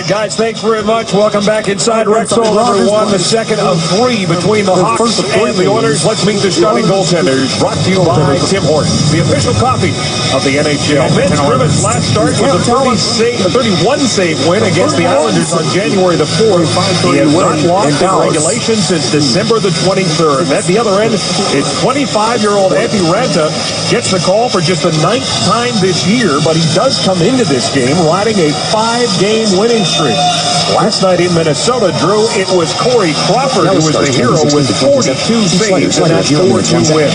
right, guys, thanks very much. Welcome back inside Rexall, number 1, the second of 3 between the Hawks and the Oilers. Let's meet the starting goaltenders, brought to you by Tim Hortons, the official coffee of the NHL. Vince Griffith's last start was a 31-save win against the Islanders on January the 4th. He has not lost in regulation since December the 23rd. And at the other end, it's 25-year-old Antti Raanta gets the call for just the 9th time this year, but he does come into this game riding a 5-game winning streak. Last night in Minnesota, Drew, it was Corey Crawford who was the hero with 42 saves in that 4-2 win.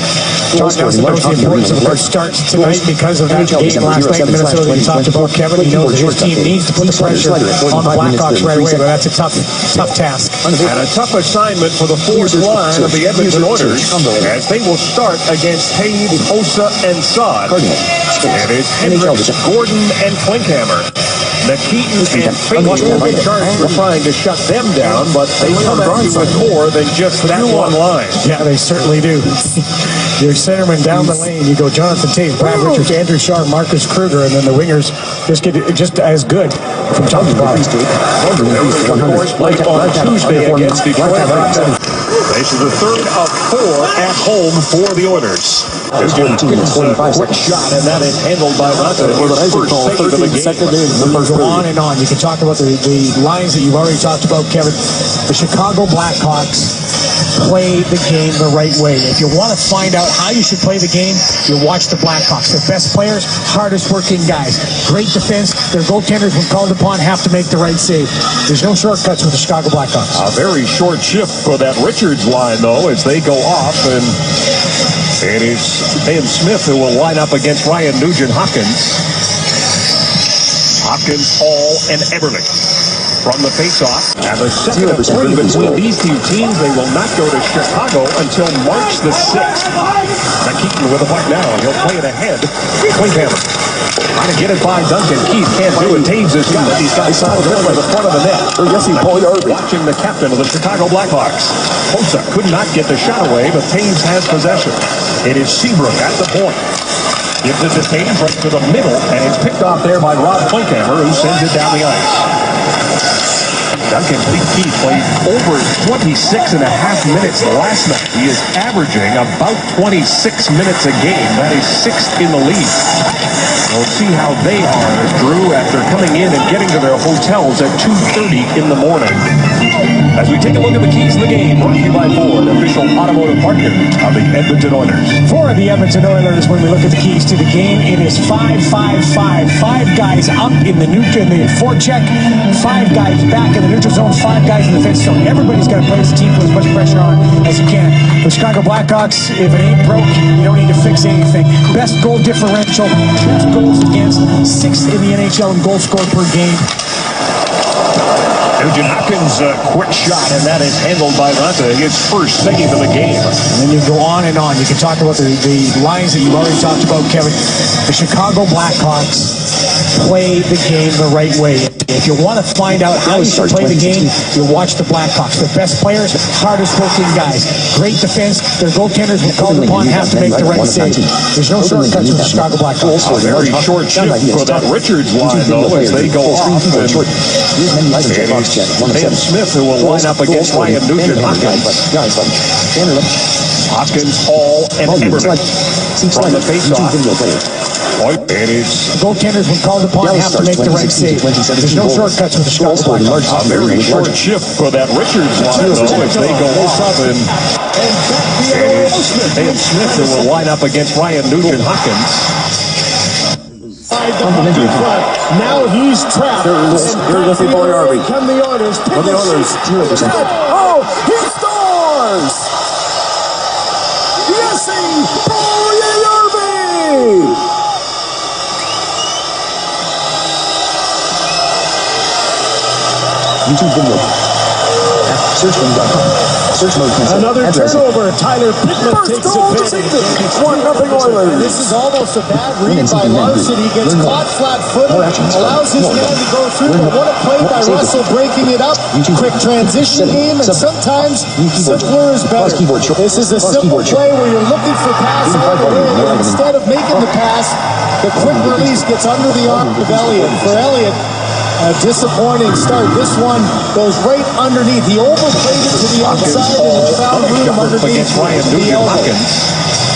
John Nelson knows the importance of the first starts tonight because of that game last night in Minnesota that you talked about, Kevin. He knows that his team needs to put the pressure on the Blackhawks right away, but that's a tough task. And a tough assignment for the fourth line of the Edmonton Oilers, as they will start against Hayes, Hossa, and Saad. And it's Hendricks, Gordon, and Klinkhammer. Keaton and Fagan will be charged for trying to shut them down, but they come at you with more than just that one line. Yeah, they certainly do. Your centerman down the lane, you go Jonathan Toews, Brad Richards, Andrew Shaw, Marcus Kruger, and then the wingers just get just as good from top to bottom. Played on Tuesday against Detroit. This is the third of 4 at home for the Oilers. There's a quick shot, and that is handled by Raanta. His first save of the game. Go on and on. You can talk about the lines that you've already talked about, Kevin. The Chicago Blackhawks play the game the right way. If you want to find out how you should play the game, you watch the Blackhawks. Their best players, hardest working guys. Great defense. Their goaltenders, when called upon, have to make the right save. There's no shortcuts with the Chicago Blackhawks. A very short shift for that Richards line, though, as they go off, and it is Dan Smith who will line up against Ryan Nugent-Hopkins. Hopkins, Hall, and Eberle from the face-off. And the second of 3 between these two teams. They will not go to Chicago until March the 6th. Keaton with the puck now. He'll play it ahead. Klinkhammer trying to get it by Duncan. Keith can't do it. Taves has got it. He's got Saad going to the front of the net. Watching the captain of the Chicago Blackhawks. Hossa could not get the shot away, but Taves has possession. It is Seabrook at the point. Gives it to Taves right to the middle, and it's picked off there by Rob Klinkhammer, who sends it down the ice. Duncan Keith played over 26 and a half minutes last night. He is averaging about 26 minutes a game. That is 6th in the league. We'll see how they are, Drew, after coming in and getting to their hotels at 2:30 in the morning. As we take a look at the keys to the game, brought to you by Ford, official automotive partner of the Edmonton Oilers. For the Edmonton Oilers, when we look at the keys to the game, it is 5-5-5. 5 guys up in the forecheck, 5 guys back in the neutral zone, 5 guys in the defense zone. Everybody's got to play as a team, put as much pressure on as you can. The Chicago Blackhawks, if it ain't broke, you don't need to fix anything. Best goal differential, 2 goals against, 6th in the NHL in goals scored per game. Nugent-Hopkins, quick shot, and that is handled by Raanta. His first save of the game. And then you go on and on. You can talk about the lines that you've already talked about, Kevin. The Chicago Blackhawks play the game the right way. If you want to find out how you should play the game, you watch the Blackhawks. Their best players, hardest working guys. Great defense. Their goaltenders, when called upon, have to make the right save. There's no shortcuts with the Chicago Blackhawks. A very short shift for that Richards line, though, as they go off. Dan Smith who will line up against Ryan Nugent-Hopkins. Hopkins, Hall, and Eberle from the face-off. It is goaltenders, when called upon, have to make the right save. There's no shortcuts with the Chicago Blackhawks. A very short shift for that Richards line, though, as they go off. And Dan Smith who will line up against Ryan Nugent-Hopkins. Now he's trapped. Here come the Oilers. Oh, he scores! Yes, YouTube video. Searchfilm.com. Search mode cancel. Another turnover. Tyler Pittman takes advantage. It's 1-0 Oilers. This is almost a bad read by Larson. He gets caught flat-footed, allows his man to go through, but what a play by Russell breaking it up. Quick transition game, and sometimes simpler is better. This is a simple play where you're looking for pass all the way, and instead of making the pass, the quick release gets under the arm of Elliott. For Elliott, A disappointing start. This one goes right underneath. He overplayed it to the outside and it found room underneath the elbow.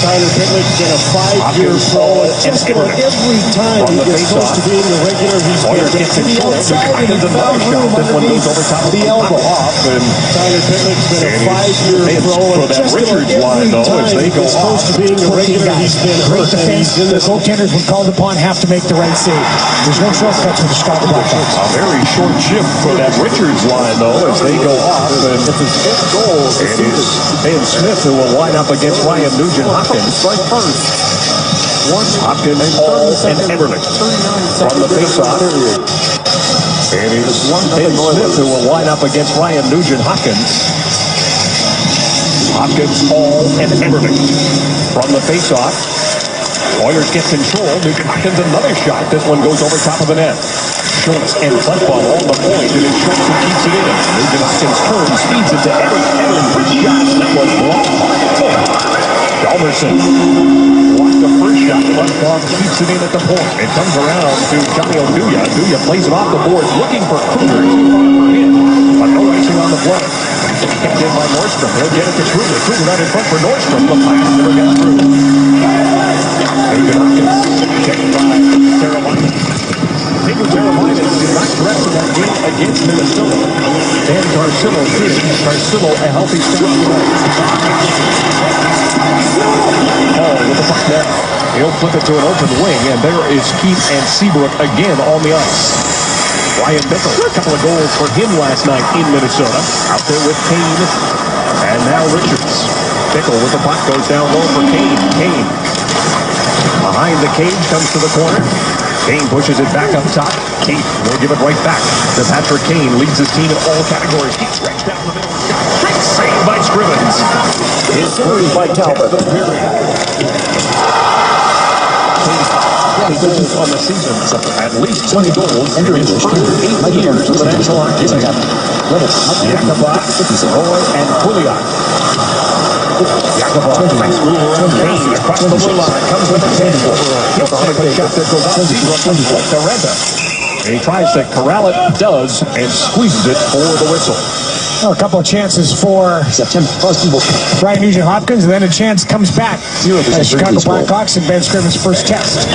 Tyler Pitlick's been a 5-year pro, and just about every time he gets close to being a regular, he's been to the outside and he found room underneath the elbow. Tyler Pitlick's been a 5-year pro, and just about every time he gets close to being a regular, he's been hurt. The goaltenders, when called upon, have to make the right save. There's no shortcuts with the Chicago Blackhawks. A very short shift for that Richards line, though, as they go off. And it's his fifth goal. It is Ben Smith who will line up against Ryan Nugent-Hopkins. Strike first. Hopkins, Hall, and Eberle from the faceoff. It is Ben Smith who will line up against Ryan Nugent-Hopkins. Hopkins, Hall, and Eberle from the faceoff. Oilers get control. Nugent-Hopkins another shot. This one goes over top of the net. Schultz and Klefbom on the point. It is Schultz who keeps it in. Nugent-Hopkins turns, feeds it to Eberle. First shot. That was blocked. Alderson blocked the first shot. Klefbom keeps it in at the point. It comes around to Johnny Oduya. Oduya plays it off the board, looking for Kruger. Too far for him, but no icing on the play. Kept in by Nordstrom. He'll get it to Kruger. Kruger out in front for Nordstrom. The pass never got through. Nugent-Hopkins checked by Carolina. Taylor Carolina did not dress in that game against Minnesota. Dan Carcillo did. Carcillo a healthy start. Hall with the puck now. He'll flip it to an open wing, and there is Keith and Seabrook again on the ice. Ryan Bickle, a couple of goals for him last night in Minnesota. Out there with Kane, and now Richards. Bickle with the puck goes down low for Kane. Kane behind the cage, comes to the corner. Kane pushes it back up top. Keith will give it right back to Patrick Kane. Leads his team in all categories. Keith stretched down the middle. Great save by Scrivens. His first by Talbot. Goals on the season. At least 20 goals in his first 8 years of the National Hockey League. Yakubov, Roy, and Pouliot. Yakubov makes move around Kane across the blue line. Comes with a 10. Hits on a quick shot that goes out to Renta. And he tries to corral it, does, and squeezes it for the whistle. A couple of chances for Ryan Nugent-Hopkins, and then a chance comes back by Chicago Blackhawks in Ben Scrivens' first test.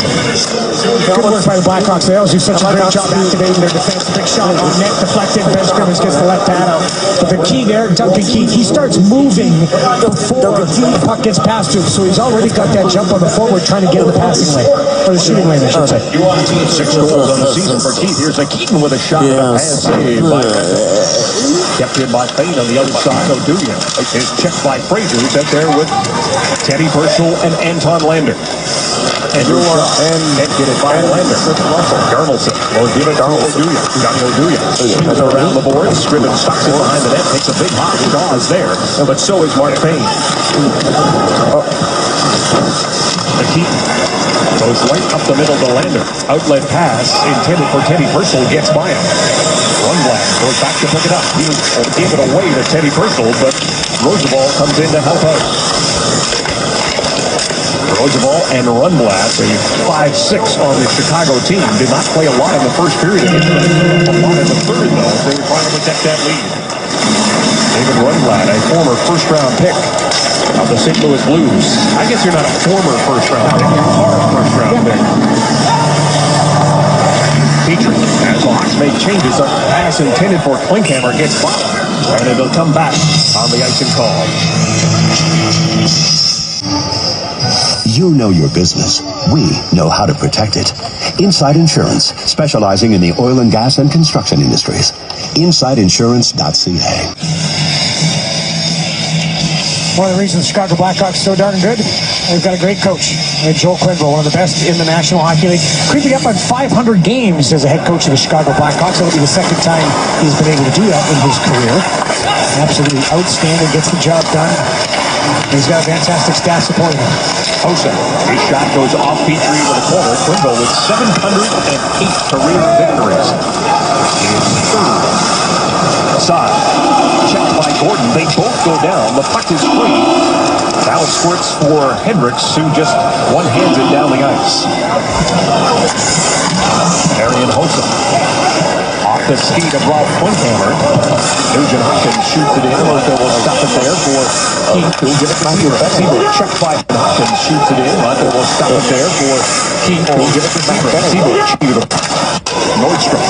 Good work by the Blackhawks. They always do such a great job activating their defense. Big shot on net, deflected. Ben Scrivens gets the left pad out. But the key there, Duncan Keith, he starts moving before the puck gets past him, so he's already got that jump on the forward trying to get in the passing lane, or the shooting lane, I should say. 6 goals on the season for Keith. Here's a Keaton with a shot. A bad save by kept in by Payne on the other side. Oduya is checked by Fraser, who's out there with Teddy Purcell and Anton Lander. And get it by Lander. Garnelson will give it to Oduya. Johnny Oduya swings around the board. Scrivens stocks it behind the net. Takes a big hop. Shaw is there, but so is Mark Payne. Keaton goes right up the middle to Lander. Outlet pass intended for Teddy Purcell. Gets by him. Rundblad goes back to pick it up. He gave it away to Teddy Purcell, but Roosevelt comes in to help out. Roosevelt and Rundblad, the 5'6" on the Chicago team, did not play a lot in the first period. A lot in the third, though. They were trying to protect that lead. David Rundblad, a former first-round pick of the St. Louis Blues. I guess you're not a former first-round pick. You are a first-round pick. Petrie, as the Hawks make changes, a pass intended for Klinkhammer gets by, and it'll come back on the ice and call. You know your business. We know how to protect it. Inside Insurance, specializing in the oil and gas and construction industries. InsideInsurance.ca. One of the reasons the Chicago Blackhawks are so darn good, they've got a great coach. Joel Quenneville, one of the best in the National Hockey League, creeping up on 500 games as a head coach of the Chicago Blackhawks. That'll be the second time he's been able to do that in his career. Absolutely outstanding, gets the job done. He's got a fantastic staff supporting him. Hossa, his shot goes off Petrie into the corner. Quenneville with 708 career victories. His third. Assad, checked by Gordon. They both go down. The puck is free. Now it squirts for Hendricks, who just one-hands it down the ice. Arian Hossa the skate of Rob Pointhammer. Nugent Hopkins shoots it in. Martha will stop it there for Keith, who'll give it to Seabrook. Seabrook checked by Hopkins, shoots it in. Martha will stop it there for Keith, who'll give it to Seabrook. Seabrook, Nordstrom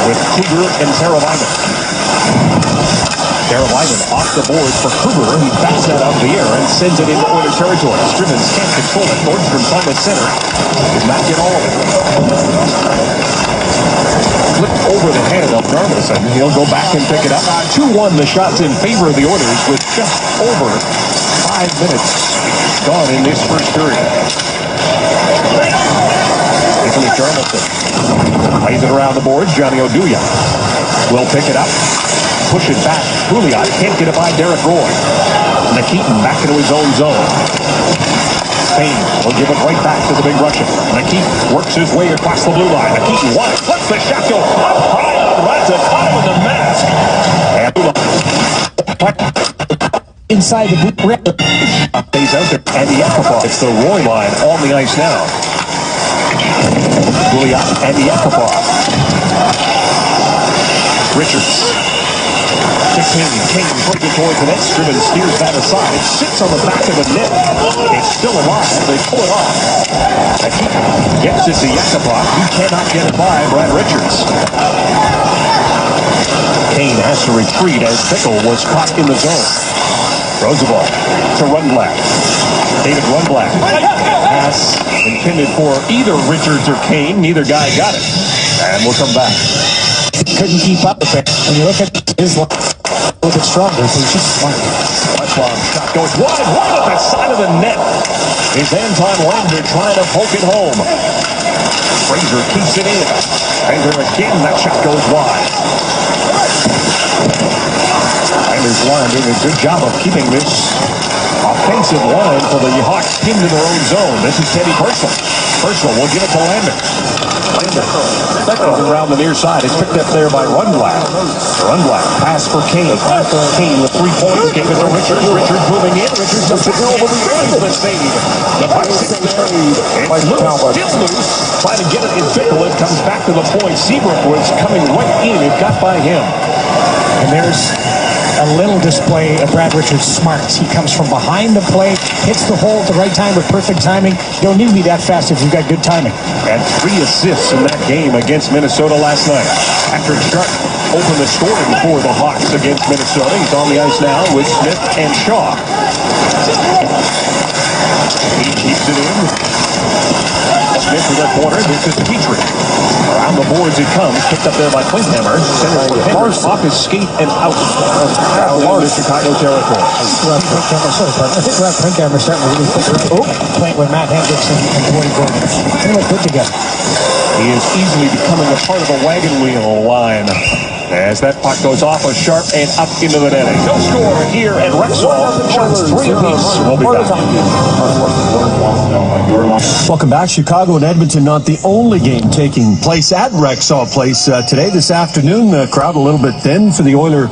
with Kruger and Teravainen. Teravainen off the board for Kruger. He bats that out of the air and sends it into Oilers territory. Scrimmins can't control it. Nordstrom on the center. Did not get all of it. Flipped over the head of Narveson. He'll go back and pick it up. 2-1 the shots in favor of the Oilers with just over 5 minutes gone in this first period. Nicholas Jarmelson plays it around the boards. Johnny Oduya will pick it up. Push it back. Pouliot can't get it by Derek Roy. Nikitin back into his own zone. Payne will give it right back to the big Russian. Nikitin works his way across the blue line. Nikitin wide. Flips the shot. Go up high on Ratta. Caught with the mask. And inside the boot. Stays out there. And the Ekapov. It's the Roy line on the ice now. Pouliot and the Ekapov. Richards. Kane pushing towards the net. Scriven steers that aside. It sits on the back of the net. It's still alive. They pull it off. Gets it to Yakupov. He cannot get it by Brad Richards. Kane has to retreat as Bickle was caught in the zone. Roosevelt to Rundblatt. David Rundblatt. Pass intended for either Richards or Kane. Neither guy got it. And we'll come back. Couldn't keep up with it. When you look at his line, a little bit stronger, so he's just smart. Westlawn shot goes wide at the side of the net. Is Anton Lander trying to poke it home. Fraser keeps it in. Fraser again, that shot goes wide. Lander's line doing a good job of keeping this offensive line for the Hawks pinned in their own zone. This is Teddy Purcell. Purcell will give it to Lander. Lander around the near side. It's picked up there by Rundblatt. Rundblatt pass for Kane. Kane with 3 points. Gave it to Richards. Richards moving in. Richards just the save. The puck sits there. It's loose. Still loose. Trying to get it in Bickle. It comes back to the point. Seabrook was coming right in. It got by him. And there's a little display of Brad Richards' smarts. He comes from behind the play, hits the hole at the right time with perfect timing. You don't need to be that fast if you've got good timing. Had 3 assists in that game against Minnesota last night. Patrick Sharp opened the scoring for the Hawks against Minnesota. He's on the ice now with Smith and Shaw. He keeps it in. Smith with that corner. This is Petrie. Around the boards it comes. Picked up there by Pointhammer. Centers for Hendricks off his skate and out. Out into Chicago territory. I think Rob Pointhammer starting to really playing with Matt Hendricks and Cody Gordon. They look good together. He is easily becoming a part of the wagon wheel line. As that puck goes off of Sharp and up into the netting. No score here at Rexall. Sharps 3 apiece. We'll be back. Welcome back. Chicago and Edmonton, not the only game taking place at Rexall Place today. This afternoon, the crowd a little bit thin for the Oiler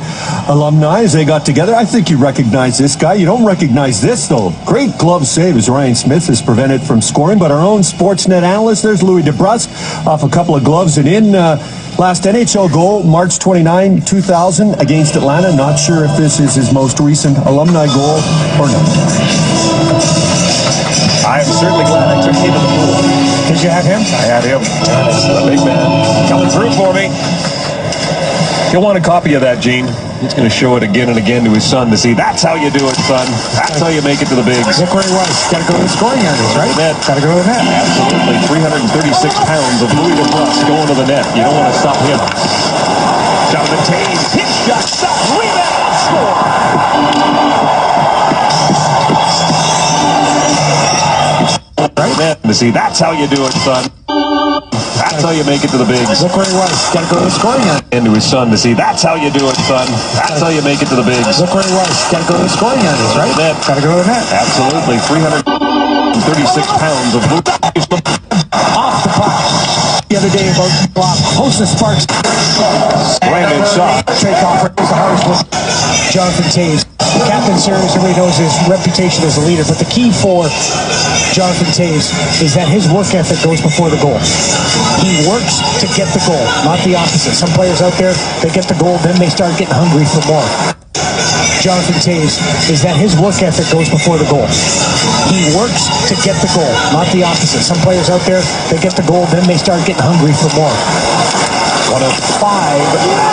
alumni as they got together. I think you recognize this guy. You don't recognize this, though. Great glove save as Ryan Smith is prevented from scoring, but our own Sportsnet analyst, there's Louis DeBrusk, off a couple of gloves and in. Last NHL goal, March 29, 2000 against Atlanta. Not sure if this is his most recent alumni goal or not. I am certainly glad I took him to the pool. Did you have him? I had him. The big man coming through for me. You'll want a copy of that, Gene. He's going to show it again and again to his son to see. That's how you do it, son. That's how you make it to the bigs. Look where he was. Got to go to the scoring areas, right? Got to go to the net. Absolutely. 336 pounds of Louis DeBrusk going to the net. You don't want to stop him. Jonathan Toews, hit shot, stop, rebound, score. Right, to see. That's how you do it, son. That's how you make it to the bigs. Look where he was. Got to go to the scoring area. And to his son to see. That's how you do it, son. That's how you make it to the bigs. Look where he was. Got to go to the scoring areas, right? Got to go to the net. Absolutely. 336 pounds of blue. Off the puck. The other day about block. Host of Sparks. Brandon Shaw. Trade off the hardest one. Jonathan Toews. Captain Series, everybody knows his reputation as a leader, but the key for Jonathan Toews is that his work ethic goes before the goal. He works to get the goal, not the opposite. Some players out there, they get the goal, then they start getting hungry for more. Jonathan Toews is that his work ethic goes before the goal. He works to get the goal, not the opposite. Some players out there, they get the goal, then they start getting hungry for more. One of 5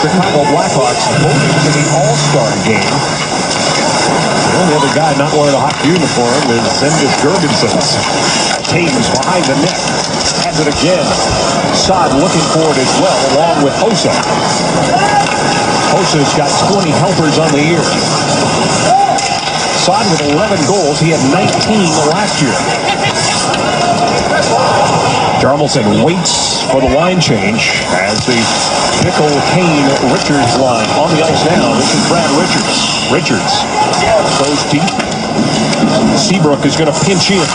Chicago Blackhawks voted to the All-Star game. The only other guy not wearing a hockey uniform is Zengus Girgensons. Toews behind the net. Has it again. Saad looking for it as well, along with Hossa. Hossa's got 20 helpers on the year. Saad with 11 goals. He had 19 last year. Jarmelson waits for the line change as the Pickle-Kane-Richards line on the ice now. This is Brad Richards. Richards goes deep. Seabrook is going to pinch in.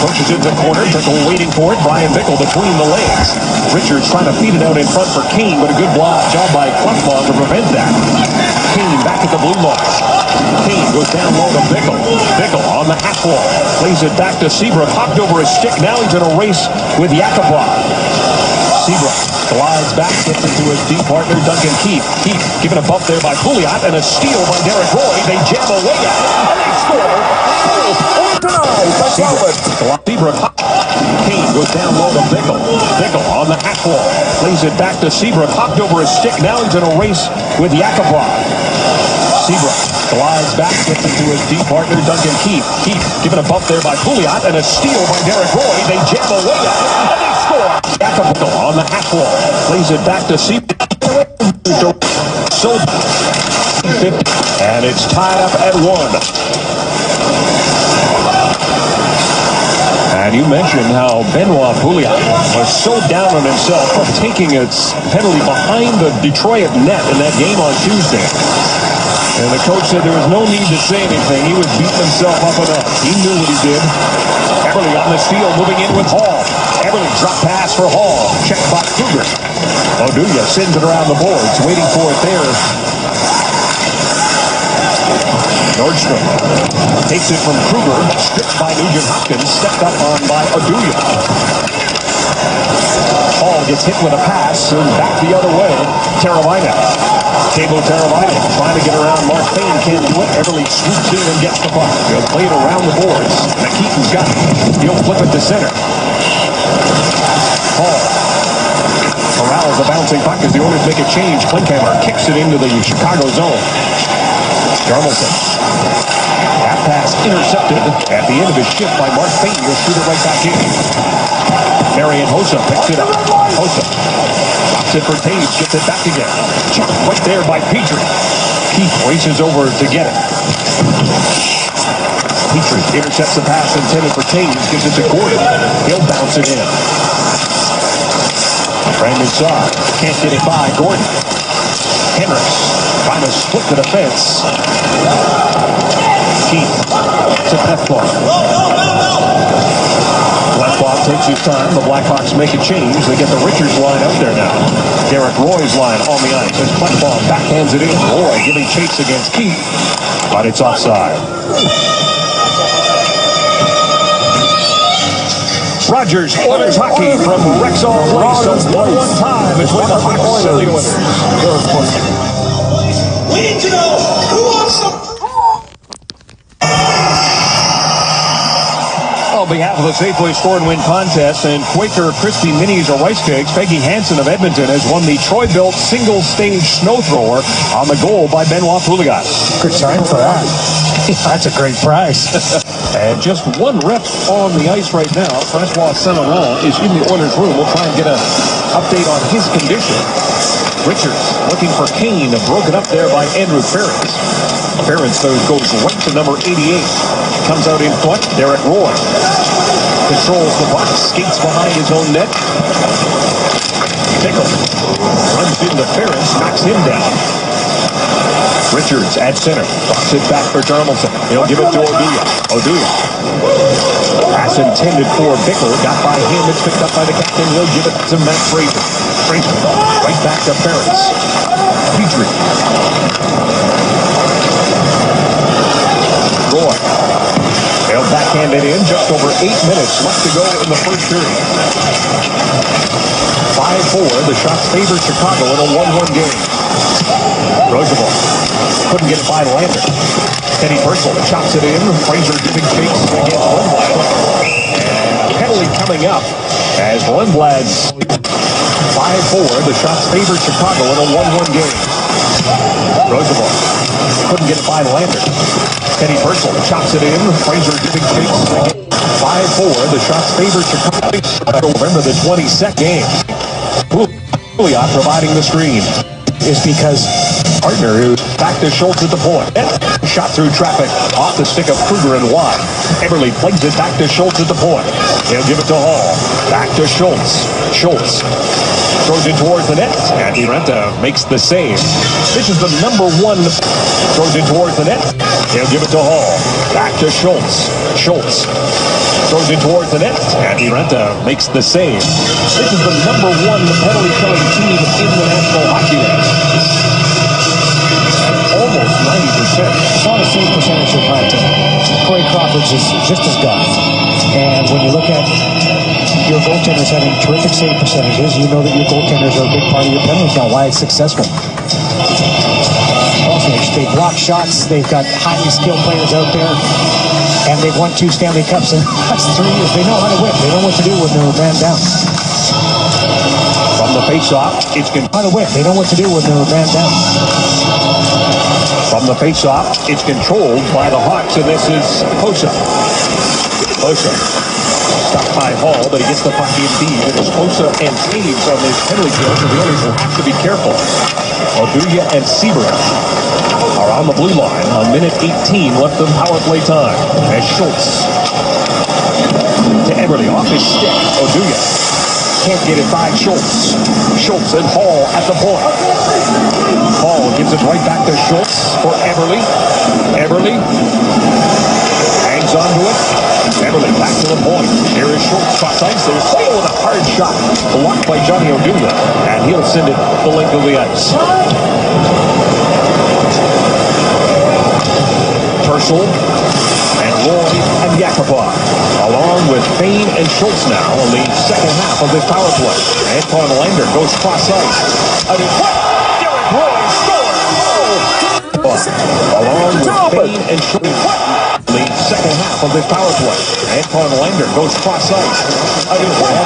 Pushes into the corner. Pickle waiting for it. Brian Bickle between the legs. Richards trying to feed it out in front for Kane, but a good block job by Klefbom to prevent that. Kane back at the blue line. Kane goes down low to Bickle. Bickle on the half wall. Plays it back to Seabrook. Hopped over his stick. Now he's in a race with Yakupov. Seabrook glides back, gets into his deep partner, Duncan Keith. Keith given a bump there by Pouliot, and a steal by Derek Roy. They jam away at it, and they score. Seabrook. Kane goes down low to Bickle. Bickle on the half wall. Plays it back to Seabrook. Hopped over his stick. Now he's in a race with Yakupov. Seabrook glides back, gets into his deep partner, Duncan Keith. Keith given a bump there by Pouliot, and a steal by Derek Roy. They jam away at it, and they score. Yakupov on the half wall. Plays it back to Seabrook. And it's tied up at 1. And you mentioned how Benoit Pouliot was so down on himself for taking a penalty behind the Detroit net in that game on Tuesday. And the coach said there was no need to say anything. He was beating himself up enough. He knew what he did. Eberle on the steal, moving in with Hall. Eberle drop pass for Hall. Checked by Kruger. Oduya sends it around the boards, waiting for it there. Nordstrom takes it from Kruger, stripped by Nugent-Hopkins, stepped up on by Oduya. Hall gets hit with a pass, and back the other way. Teravainen. Teuvo Teravainen trying to get around Mark Payne, can't do it. Eberle swoops in and gets the puck. He'll play it around the boards. Nikitin's got it. He'll flip it to center. Hall. Corrals a bouncing puck as the Oilers make a change. Klinkhammer kicks it into the Chicago zone. Jarmelson. That pass intercepted at the end of his shift by Mark Payne. He'll shoot it right back in. Marian Hossa picks it up. Hossa drops it for Toews. Gets it back again. Chucked right there by Petrie. Keith races over to get it. Petrie intercepts the pass intended for Toews. Gives it to Gordon. He'll bounce it in. Brandon Saad can't get it by Gordon. Henricks trying to split the defense. Keith to Klefbom. Klefbom takes his time. The Blackhawks make a change. They get the Richards line out there now. Derek Roy's line on the ice as Klefbom backhands it in. Roy giving chase against Keith, but it's offside. Rogers, Oilers hockey from Rexall Place. A 1-1 tie between the Hawks and the Oilers. We need to know who wants some. On behalf of the Safeway Store and Win contest and Quaker Crispy Minis or Rice Cakes, Peggy Hansen of Edmonton has won the Troy-built single-stage snow thrower on the goal by Benoit Pouliot. Good sign for that. That's a great prize. And just one rep on the ice right now. Francois Saint-Laurent is in the Oilers room. We'll try and get an update on his condition. Richards looking for Kane, broken up there by Andrew Ference. Ference, though, goes right to number 88. Comes out in front, Derek Roy. Controls the puck, skates behind his own net. Pickle runs into Ference, knocks him down. Richards at center, drops it back for Jarmelson. He'll give it to Oduya. Oduya. Pass intended for Bickle, got by him, it's picked up by the captain. He'll give it to Matt Fraser. Fraser, right back to Ference. Petrie. Roy. They'll backhand it in. Just over 8 minutes left to go in the first period. 5-4. The shots favor Chicago in a 1-1 game. Roosevelt couldn't get it by Lander. Teddy Purcell chops it in. Fraser giving chase against Lundblad. And a penalty coming up as Lundblad's 5-4. The shots favor Chicago in a 1-1 game. Roosevelt couldn't get it by Lander. Teddy Purcell chops it in. Fraser giving chase against 5-4. The shots favor Chicago. November the 22nd game. Pouliot providing the screen is because partner who back to Schultz at the point. Shot through traffic off the stick of Kruger and wide. Eberle plays it back to Schultz at the point. He'll give it to Hall. Back to Schultz. Schultz throws it towards the net. And Irenta makes the save. This is the number one. Throws it towards the net. He'll give it to Hall. Back to Schultz. Schultz throws it towards the net. And Irenta makes the save. This is the number one penalty killing team in the National Hockey League. Almost 90%. It's not a save percentage of Hunter. Corey Crawford's is just as good. And when you look at your goaltenders having terrific save percentages, you know that your goaltenders are a big part of your penalty count, why it's successful. Also, they block shots. They've got highly skilled players out there. And they've won 2 Stanley Cups in the last 3 years. They know how to win. They know what to do when they're man down. From the face-off, it's How to win. They know what to do when they're man down. From the face-off, it's controlled by the Hawks, and this is Hossa. Hossa stopped by Hall, but he gets the puck in deep. It is Hossa and Taves on this penalty kill, so the others will have to be careful. Oduya and Seabrook are on the blue line on minute 18 left of power play time. As Schultz to Eberle off his stick. Oduya can't get it by Schultz. Schultz and Hall at the point. Hall gives it right back to Schultz for Eberle. Eberle hangs on to it. Eberle back to the point. Here is Schultz cross ice. There's Hall with a hard shot. Blocked by Johnny Oduya. And he'll send it the length of the ice. Purcell and Roy and Yakupov, along with Fane and Schultz now in the second half of this power play. Anton Lander goes cross ice. A deflect. Derek Roy scores. Along with Fane and Schultz in the second half of this power play. Anton Lander goes cross ice. A deflect.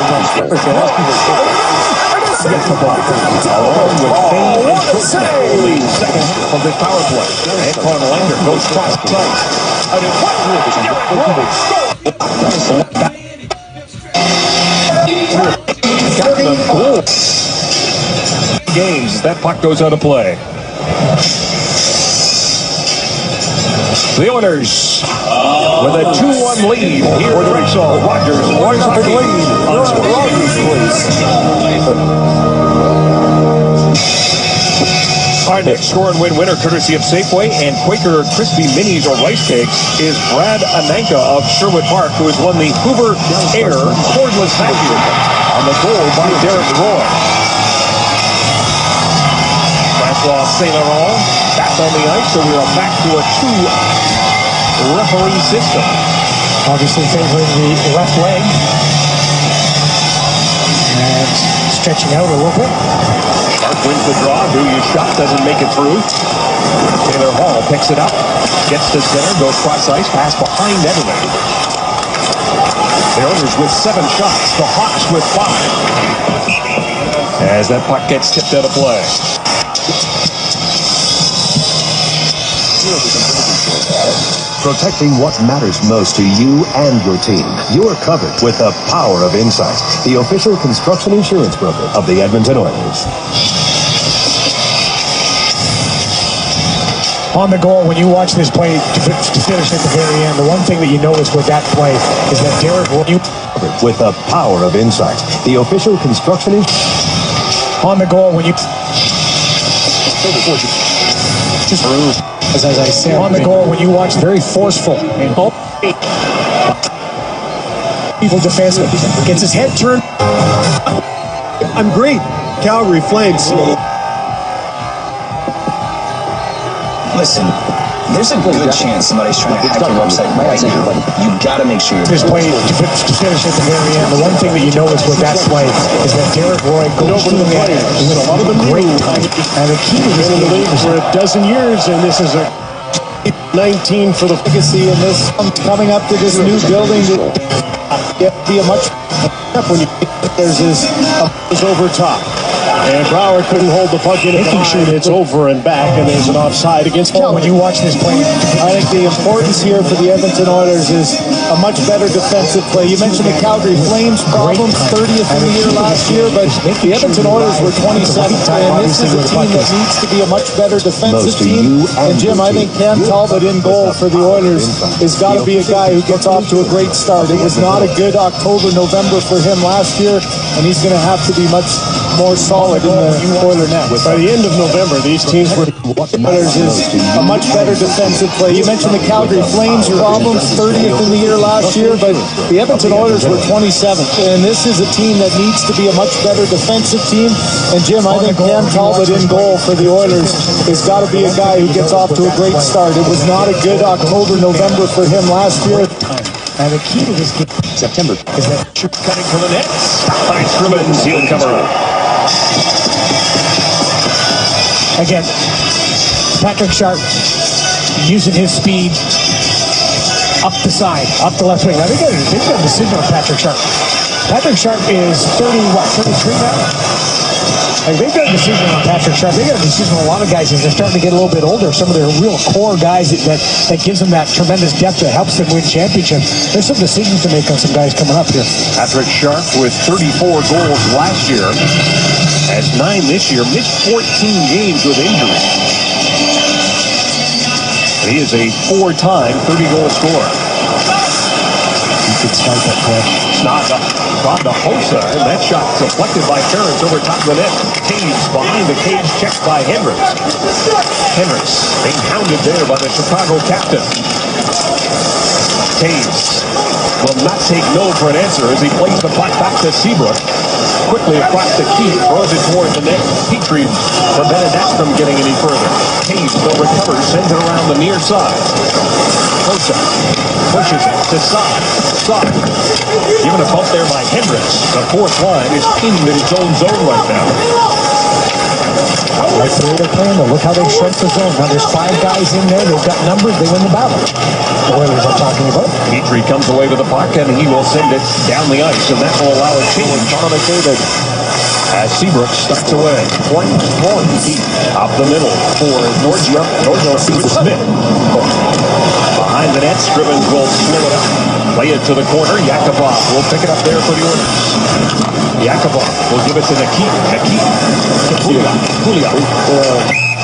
Along with Fane and Schultz now in the second half of this power play. Anton Lander goes cross ice. A deflect. Games, that puck goes out of play. The Oilers with a 2-1 lead here at Rexall. Rogers wins the lead on Rogers, please. Our next score and win winner, courtesy of Safeway and Quaker Crispy Minis or Rice Cakes, is Brad Ananka of Sherwood Park, who has won the Hoover Air Cordless Vacuum on the goal by Derek Roy. Francois St. Laurent back on the ice, so we are back to a 2-referee system. Obviously favoring the left leg. And stretching out a little bit. Sharp wins the draw. Duya's shot doesn't make it through. Taylor Hall picks it up. Gets to center. Goes cross ice. Pass behind Eberle. The Oilers with 7 shots. The Hawks with 5. As that puck gets tipped out of play. Protecting what matters most to you and your team. You're covered with the power of Insight, the official construction insurance broker of the Edmonton Oilers. On the goal, when you watch this play to finish at the very end, the one thing that you notice with that play is that Derek Roy... With the power of Insight, the official construction... On the goal, when you... Just... As I said, on the goal, when you watch, very forceful and evil defenseman gets his head turned. I'm great. Calgary Flames. Listen, There's a good chance somebody's trying to hack your website right now. You gotta make sure This play to finish at the very end. The one thing that you notice with that play is that Derek Roy goes to the net with a great time. And the key to this in the league for a dozen years, and this is a 19 for the legacy, and this coming up to this new building to be a much when you there's is over top. And Brouwer couldn't hold the puck in it. It's over and back, and there's an offside against Calgary. When you watch this play, I think the importance here for the Edmonton Oilers is a much better defensive play. You mentioned the Calgary Flames problems, 30th in the year last year, but the Edmonton Oilers were 27th, and this is a team that needs to be a much better defensive team. And Jim, I think Cam Talbot in goal for the Oilers has got to be a guy who gets off to a great start. It was not a good October, November for him last year, and he's going to have to be much more solid in the Oiler net. By the end of November, these teams were... Oilers is a much better defensive play. You mentioned the Calgary Flames problems, 30th in the year last year, but the Edmonton Oilers were 27th, and this is a team that needs to be a much better defensive team. And Jim, I think Cam Talbot in goal for the Oilers has got to be a guy who gets off to a great start. It was not a good October, November for him last year. and the key to this game September is that cutting for the net. Stop by Scrimmins. He'll cover up. Again, Patrick Sharp using his speed up the side, up the left wing. Now they've got a decision on Patrick Sharp. Patrick Sharp is 33 now? Like they've got a decision on Patrick Sharp. They've got a decision on a lot of guys as they're starting to get a little bit older. Some of their real core guys that gives them that tremendous depth that helps them win championships. There's some decisions to make on some guys coming up here. Patrick Sharp with 34 goals last year. Has 9 this year. Missed 14 games with injury. He is a 4-time 30-goal scorer. He could start that play. Not the Hossa, and that shot deflected by Ferentz over top of the net. Taves behind the cage, checked by Hendricks. Hendricks being hounded there by the Chicago captain. Taves will not take no for an answer as he plays the puck back to Seabrook. Quickly across the key, throws it toward the net. Petrie prevented that from getting any further. Taves, though, recovers, sends it around the near side. Hossa pushes it to side. Given a bump there by Hendricks. The fourth line is pinned in its own zone right now. That's the way they're playing, though. Look how they shrunk the zone. Now there's 5 guys in there. They've got numbers. They win the battle. The Oilers I'm talking about. Petrie comes away with the puck, and he will send it down the ice, and that will allow a change on McDavid. As Seabrook starts away. Point up the middle for Nordstrom. With Smith. Behind the net, Scrivens will slow it up. Play it to the corner. Yakupov will pick it up there for the Oilers. Yakupov will give it to Nikitin. Pouliot.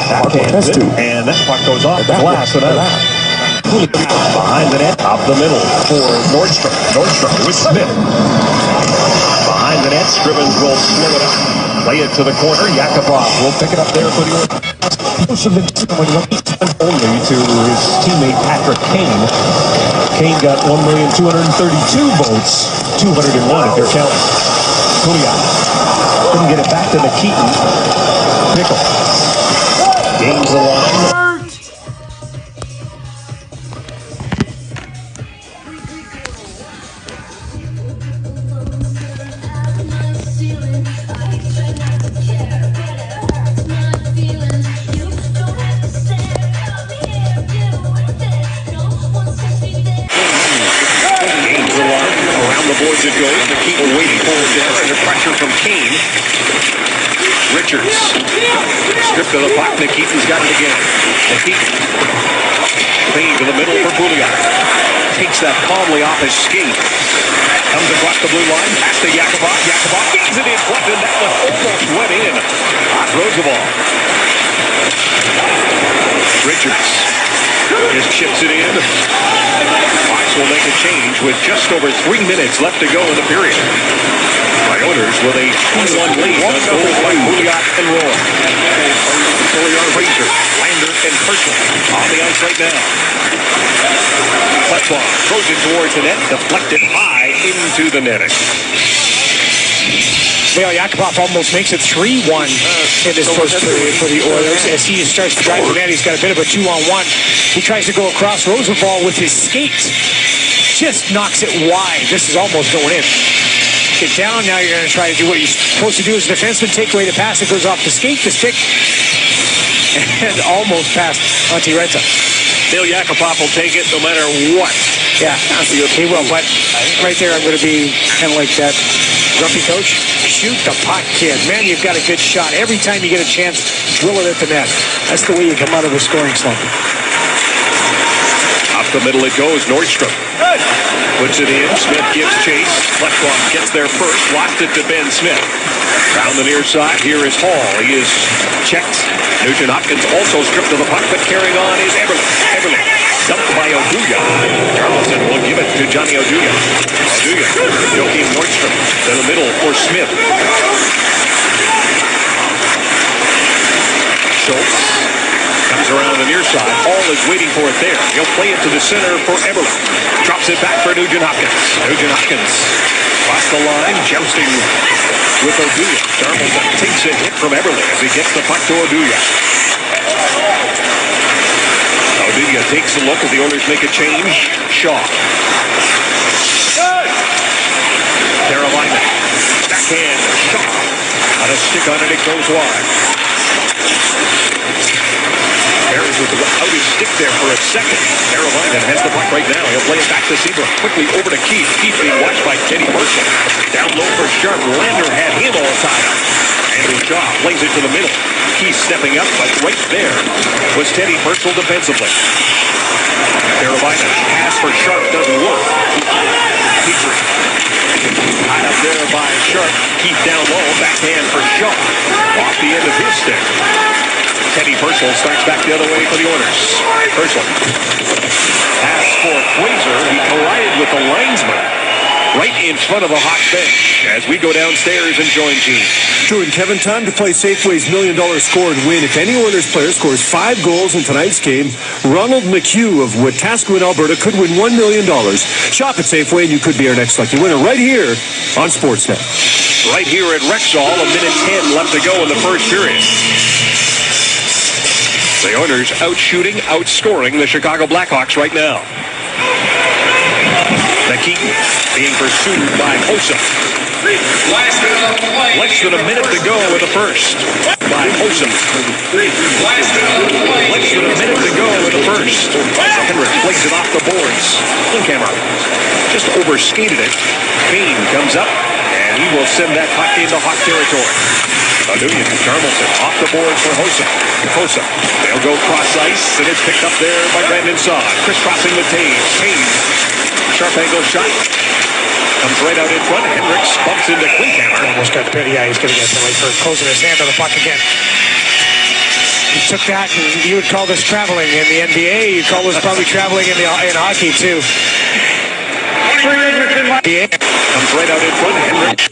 Backhands it, and that puck goes off the glass and out. Pouliot behind the net, up the middle for Nordstrom. Nordstrom with Smith. Behind the net, Scrivens will slow it up. Play it to the corner. Yakupov will pick it up there for the Oilers. Only to his teammate Patrick Kane. Kane got 1,232,000 votes. 201 if you're counting. Pouliot couldn't get it back to Nikitin. Nickel gains the line. Boards it goes. Nikitin waiting for it there under pressure from Kane. Richards stripped of the puck. Nikitin's got it again. Nikitin clean to the middle for Pouliot. Takes that calmly off his skate. Comes across the blue line. Pass to Yakupov. Yakupov gets it in front, and that one almost went in. Throws the ball. Richards just chips it in. Fox will make a change with just over 3 minutes left to go in the period. The Oilers with a 2-1 lead on goals by Pouliot and Roy. Fraser, Lander, and Kirschland on the ice right now. Klefbom throws it towards the net, deflected high into the netting. Well, Yakupov almost makes it 3-1 in this first period for the Oilers as he starts to drive the net. He's got a bit of a 2-on-1. He tries to go across Rosenthal with his skate. Just knocks it wide. This is almost going in. Get down. Now you're going to try to do what you're supposed to do as a defenseman. Take away the pass. It goes off the skate, the stick, and almost past Antti-Ranta. Bill Yakupov will take it no matter what. Yeah, he will. But right there, I'm going to be kind of like that grumpy coach. Shoot the puck, kid. Man, you've got a good shot. Every time you get a chance, drill it at the net. That's the way you come out of a scoring slump. Up the middle it goes. Nordstrom puts it in. Smith gives chase. Blackhawks gets there first. Lost it to Ben Smith. Down the near side. Here is Hall. He is checked. Nugent Hopkins also stripped of the puck, but carrying on is Eberle. Dumped by Oduya. Carlson will give it to Johnny Oduya. Joakim Nordstrom to the middle for Smith. Schultz comes around the near side. Hall is waiting for it there. He'll play it to the center for Eberle. Drops it back for Nugent Hopkins. Nugent Hopkins across the line, jousting with Oduya. Darmelson takes a hit from Eberle as he gets the puck to Oduya. Oduya takes a look as the Oilers make a change. Shaw. Carolina. Backhand. Shaw. On a stick on it, it goes wide. Bears without his stick there for a second. Carolina has the puck right now. He'll play it back to Seabrook. Quickly over to Keith. Keith being watched by Teddy Purcell. Down low for Sharp. Lander had him all tied up. Andrew Shaw plays it to the middle. Keith stepping up, but right there was Teddy Purcell defensively. Carolina pass for Sharp doesn't work. Petrie tied up there by Sharp. Keith down low. Backhand for Shaw. Off the end of his stick. Teddy Purcell starts back the other way for the Oilers. Purcell. Pass for Quasar. He collided with the linesman right in front of the Hawks bench as we go downstairs and join Gene. True, and Kevin, time to play Safeway's $1 million score and win. If any Oilers player scores 5 goals in tonight's game, Ronald McHugh of Wetaskiwin, Alberta could win $1 million. Shop at Safeway and you could be our next lucky winner right here on Sportsnet. Right here at Rexall, 1:10 left to go in the first period. The Oilers outshooting, outscoring the Chicago Blackhawks right now. McKeaton being pursued by Hossa. Less than a minute to go in the first. By Hossa. Less than a minute to go in the first. Henrik plays it off the boards. Klinkhammer just overskated it. Kane comes up, and he will send that puck into Hawk territory. Oduya, Darmelson off the boards for Hossa. They'll go cross ice, and it's picked up there by Brandon Saad. Crisscrossing with Taves. Sharp angle shot. Comes right out in front. Hendricks bumps into Klinkhammer. Almost got bit. Yeah, he's going to get the right first. Closing his hand on the puck again. He took that, and you would call this traveling in the NBA. You'd call this probably traveling in hockey, too. Comes right out in front. Hendricks.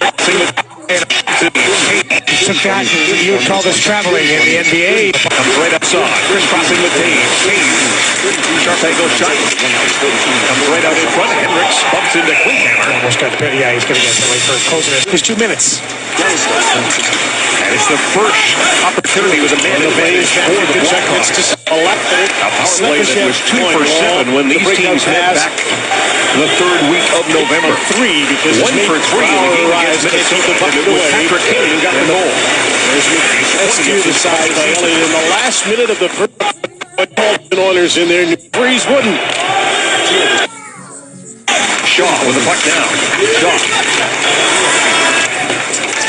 He took that, and you would call this traveling in the NBA. Comes right outside. Crisscrossing with Taves. Sharp angle shot. Comes right out in front. Hendricks bumps into Klinkhammer. Almost got bit. Yeah, he's going to get the right first. Closing his 2 minutes. And it's the first opportunity with a man advantage for the Blackhawks. A power play that was 2 for 7 when these teams head back the third week of November. 3 because 1 for 3 in the game against Minnesota. And it was Patrick Kane who got the goal. Rescue the side by Elliott in the last minute of the first. Oilers in there. Breeze wouldn't. Shaw with the puck down. Shaw.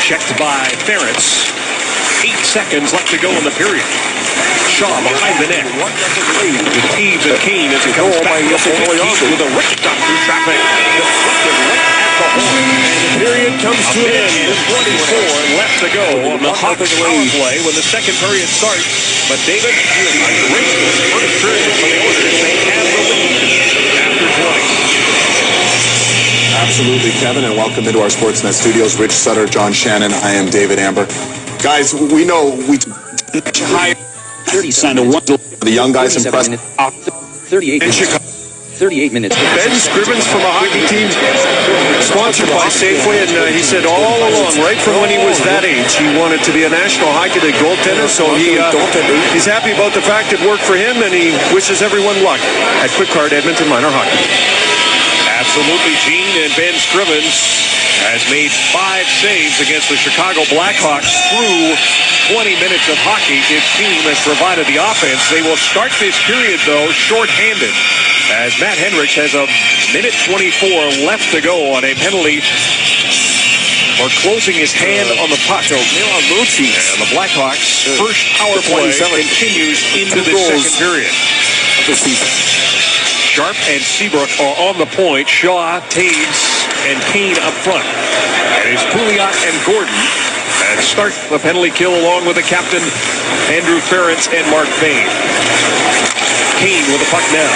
Checked by Ferentz. 8 seconds left to go in the period. Shaw behind the net. With Taves and Kane as he comes back. With a rich stop through traffic. Deflected right at the horn. The period comes to an end. 24 left to go on the Hawks power play when the second period starts. But David, a great first period for the Oilers. They have the lead after 20. Absolutely, Kevin, and welcome into our Sportsnet studios. Rich Sutter, John Shannon. I am David Amber. Guys, we know we high 30 signed a one. The young guys impressed. 38 in Chicago. 38 minutes. Ben Scrivens from a hockey team sponsored by Safeway, and he said all along, right from when he was that age, he wanted to be a National Hockey League goaltender, so he's happy about the fact it worked for him, and he wishes everyone luck at Quick Card Edmonton Minor Hockey. Absolutely, Gene, and Ben Scrivens has made 5 saves against the Chicago Blackhawks through 20 minutes of hockey. His team has provided the offense. They will start this period, though, shorthanded, as Matt Hendricks has a minute 24 left to go on a penalty for closing his hand on the puck. And the Blackhawks' first power play continues into the second period. Sharp and Seabrook are on the point. Shaw, Taves, and Kane up front. And it's Pouliot and Gordon that start the penalty kill along with the captain, Andrew Ferentz and Mark Bain. Kane with the puck now.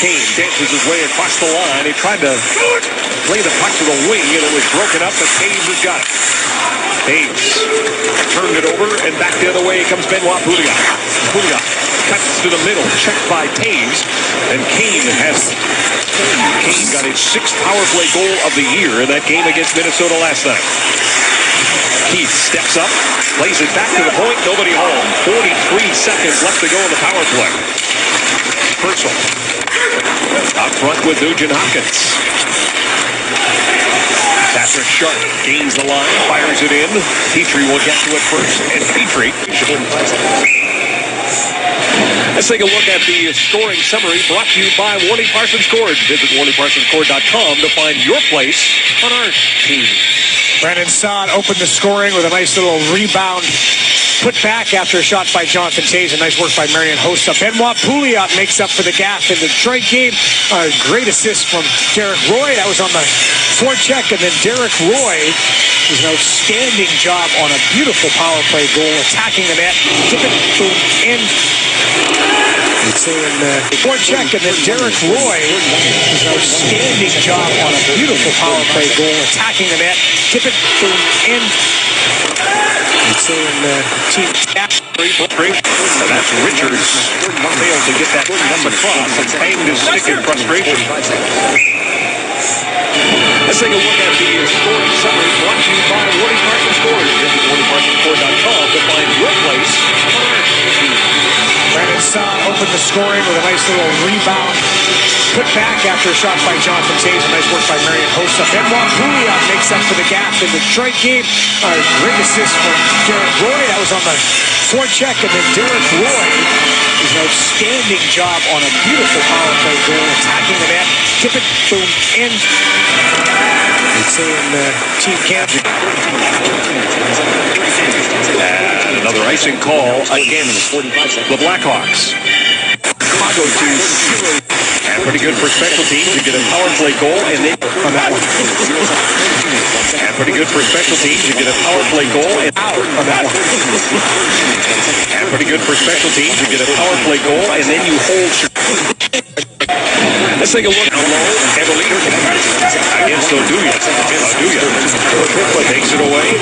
Kane dances his way across the line. He tried to play the puck to the wing, and it was broken up, but Taves has got it. Taves turned it over, and back the other way comes Benoit Pouliot. Pouliot cuts to the middle, checked by Taves, and Kane has it. Kane got his 6th power play goal of the year in that game against Minnesota last night. Keith steps up, plays it back to the point, nobody home. 43 seconds left to go in the power play. Purcell up front with Nugent Hopkins. Patrick Sharp gains the line, fires it in. Petrie will get to it first, and Petrie. Let's take a look at the scoring summary brought to you by Warney Parsons Cord. Visit WarneyParsonsCord.com to find your place on our team. Brandon Saad opened the scoring with a nice little rebound. Put back after a shot by Jonathan Taves. A nice work by Marian Hossa. Benoit Pouliot makes up for the gap in the Detroit game. A great assist from Derek Roy. That was on the forecheck. And then Derek Roy does an outstanding job on a beautiful power play goal, attacking the net. Tip it, boom, in. Forecheck, and then Derek Roy does an outstanding job on a beautiful power play goal, attacking the net. Tip it, boom, in. Team that's Richards failed to get that pass across and banged his stick in frustration. Let's take a look at the scoring summary brought to you by Warney Parsons Cord. Visit WarneyParsonsCord.com to find your place on our team. Brandon Saad opened the scoring with a nice little rebound. Put back after a shot by Jonathan Taves. A nice work by Marian Hossa. Benoit Pouliot makes up for the gap in the Detroit game. A great assist from Derek Roy. That was on the forecheck. And then Derek Roy does an outstanding job on a beautiful power play goal, attacking the net. Tip it, boom, in. Team camp. And another icing call against the Blackhawks. Chicago to 0. And pretty good for special teams to get a power play goal, and then on that one. And pretty good for special teams to get a power play goal, and out on that one. And pretty good for special teams to get a power play goal, and then you hold. Let's take a look down low. Evelina against Oduya. Oduya takes it away.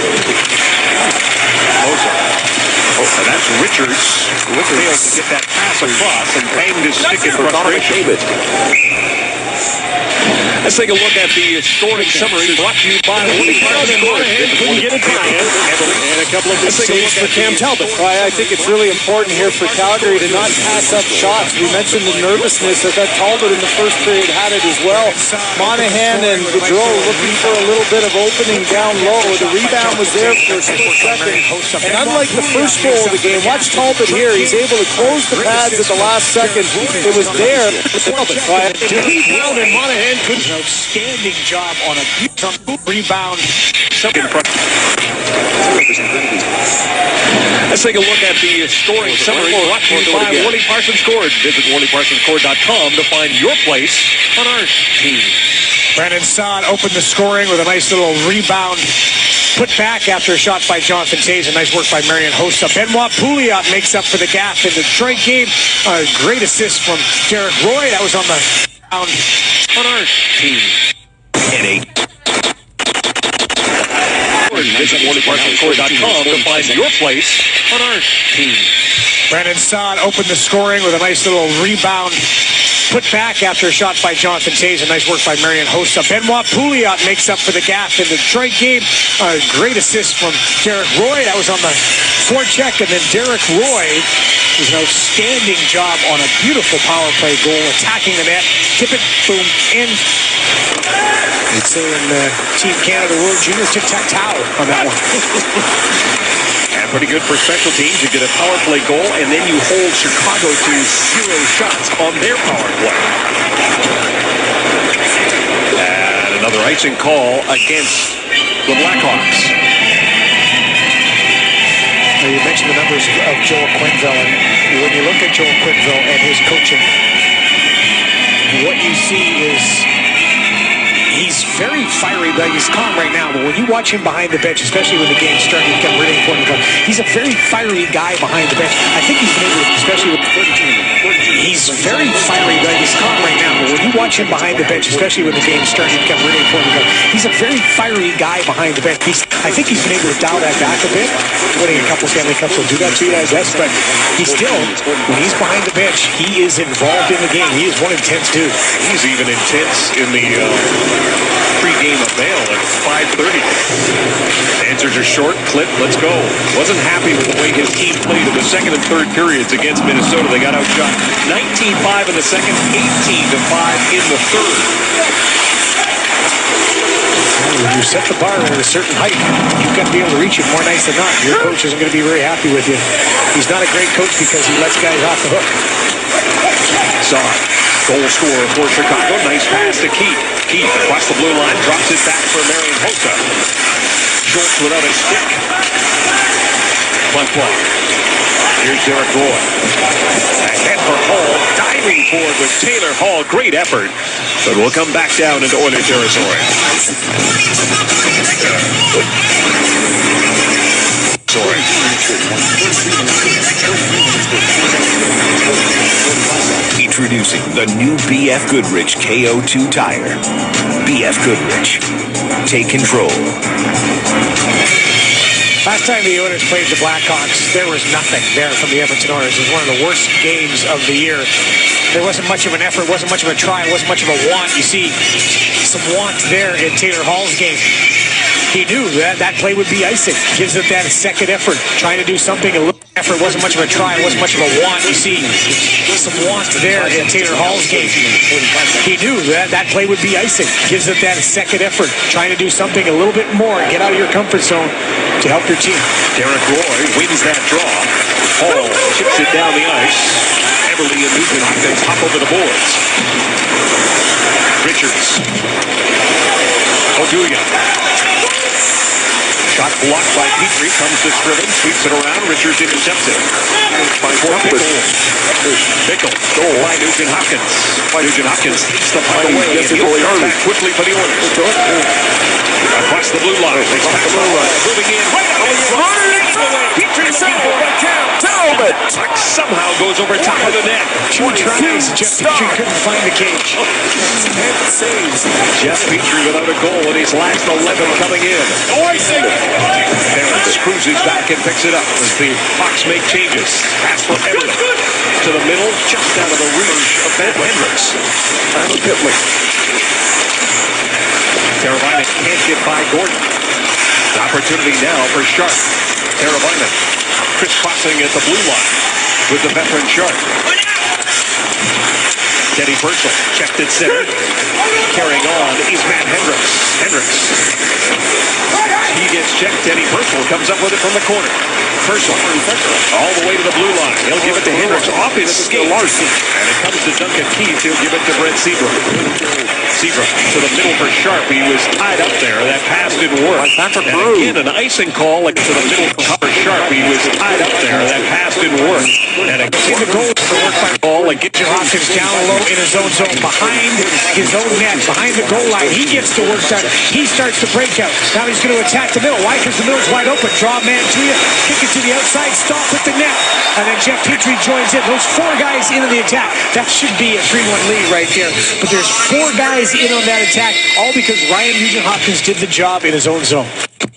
And that's Richards. Failed to get that pass across and banged his stick in frustration. Let's take a look at the scoring summary brought to you by Warney Parsons Cord. Couldn't get it done. And a couple of good saves for Cam Talbot. I think it's really important here for Calgary to not pass up shots. We mentioned the nervousness that Talbot in the first period had it as well. Monahan and Gaudreau looking for a little bit of opening down low. The rebound was there for a split second. And unlike the first goal of the game, watch Talbot here. He's able to close the pads at the last second. It was there. Brown and Monahan could an outstanding job on a beautiful rebound. Let's take a look at the scoring summary brought to you by Warney Parsons Cord. Visit WarneyParsonsCord.com to find your place on our team. Brandon Saad opened the scoring with a nice little rebound. Put back after a shot by Jonathan Taves. A nice work by Marian Hossa. Benoit Pouliot makes up for the gap in the Detroit game. A great assist from Derek Roy. That was on the ground on our team. And 8. Visit WarneyParsonsCord.com to find your place on our team. Brandon Saad opened the scoring with a nice little rebound. put back after a shot by Jonathan Toews. Nice work by Marian Hossa. Benoit Pouliot makes up for the gap in the Detroit game. A great assist from Derek Roy. That was on the forecheck, and then Derek Roy is an outstanding job on a beautiful power play goal, attacking the net, tip it, boom, in. They'd say in Team Canada World Junior tic-tac-toe on that one. And pretty good for special teams. You get a power play goal, and then you hold Chicago to 0 shots on their power play. And another icing call against the Blackhawks. You mentioned the numbers of Joel Quenneville, and when you look at Joel Quenneville and his coaching, what you see is he's very fiery, but he's calm right now. But when you watch him behind the bench, especially when the game's starting to become really important, he's a very fiery guy behind the bench. I think he's maybe, especially with he's very fiery, but he's calm right now. But when you watch him behind the bench, especially when the game's starting to become really important, he's a very fiery guy behind the bench. I think he's been able to dial that back a bit. Winning a couple Stanley Cups will do that to you, I guess. But he's still, when he's behind the bench, he is involved in the game. He is one intense dude. He's even intense in the pre-game avail at 5:30. Answers are short. Clip, let's go. Wasn't happy with the way his team played in the second and third periods against Minnesota. They got outshot 19-5 in the second, 18-5 in the third. When you set the bar at a certain height, you've got to be able to reach it more nights than not. Your coach isn't going to be very happy with you. He's not a great coach because he lets guys off the hook. Saw goal scorer for Chicago. Nice pass to Keith. Keith across the blue line, drops it back for Marian Hossa. Schultz without a stick. Punt block. Here's Derek Roy. Ahead for Hall. Diving forward with Taylor Hall. Great effort. But we'll come back down into Oiler territory. Introducing the new BF Goodrich KO2 tire. BF Goodrich. Take control. Last time the Oilers played the Blackhawks, there was nothing there from the Edmonton Oilers. It was one of the worst games of the year. There wasn't much of an effort, wasn't much of a try, wasn't much of a want. You see some want there in Taylor Hall's game. He knew that play would be icing. Gives it that second effort, trying to do something. A little effort, wasn't much of a try, wasn't much of a want. You see some want there in Taylor Hall's game. He knew that play would be icing. Gives it that second effort, trying to do something a little bit more, get out of your comfort zone to help your team. Derek Roy wins that draw. Hall chips it down the ice. Everly and Nugent Hopkins hop over the boards. Richards. Oduya. Shot blocked by Petrie, comes to Scriven, sweeps it around, Richards intercepts it. By Bickle, goal by Nugent Hopkins. Nugent Hopkins takes the puck away, and he'll come back quickly for the Oilers. Across the blue line, it's back moving in, right up in front. Petrie Talbot somehow goes over top of the net. Two tries, Jeff Petrie couldn't find the cage. Jeff Petrie without a goal in his last 11 coming in. Terrence cruises back and picks it up as the Hawks make changes. Pass from Everett to the middle, just out of the reach of Ben Hendricks. Teravainen can't get by Gordon. The opportunity now for Sharp. Teravainen crisscrossing at the blue line with the veteran Sharp. Teddy Purcell checked at center. Carrying on is Matt Hendricks. Hendricks. He gets checked. Teddy Purcell comes up with it from the corner. Purcell all the way to the blue line. He'll give it to Hendricks off his skate. And it comes to Duncan Keith. He'll give it to Brent Seabrook. Seabrook to the middle for Sharp. He was tied up there. That pass didn't work. And again, an icing call to the middle for Sharp. He was tied up there. That pass didn't work. And again, the goal to work by ball and get Hopkins down low in his own zone, behind his own net, behind the goal line. He gets to work done. He starts to break out. Now he's going to attack the middle. Why? Because the middle's wide open. Draw man to you. Kick it to the outside. Stop at the net. And then Jeff Petrie joins in. Those four guys into the attack. That should be a 3-1 lead right there. But there's four guys in on that attack, all because Ryan Nugent-Hopkins did the job in his own zone.